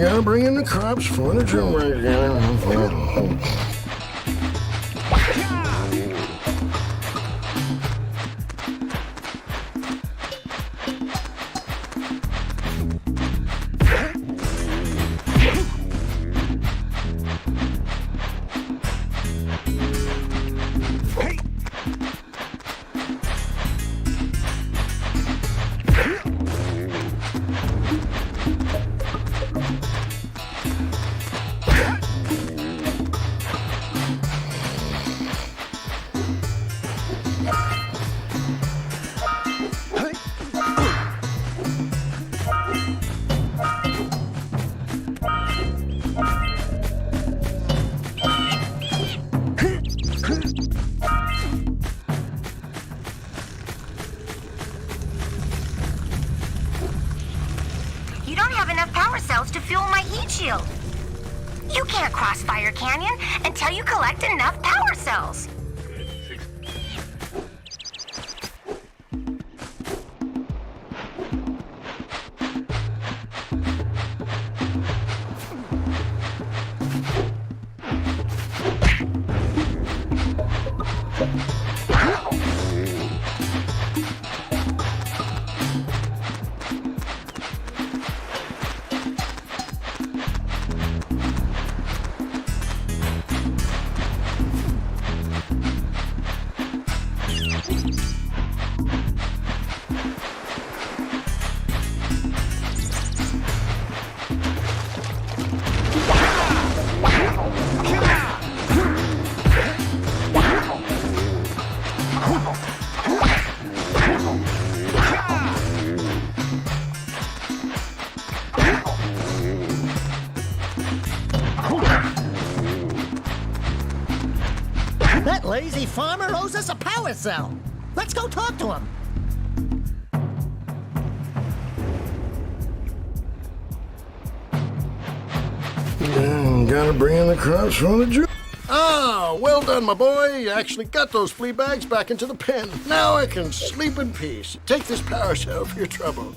Gotta bring in the cops for the children. To fuel my heat shield. You can't cross Fire Canyon until you collect enough power cells. That lazy farmer owes us a power cell. Let's go talk to him. Gotta bring in the crops from the Jew. Ah, well done, my boy. You actually got those flea bags back into the pen. Now I can sleep in peace. Take this power cell for your trouble.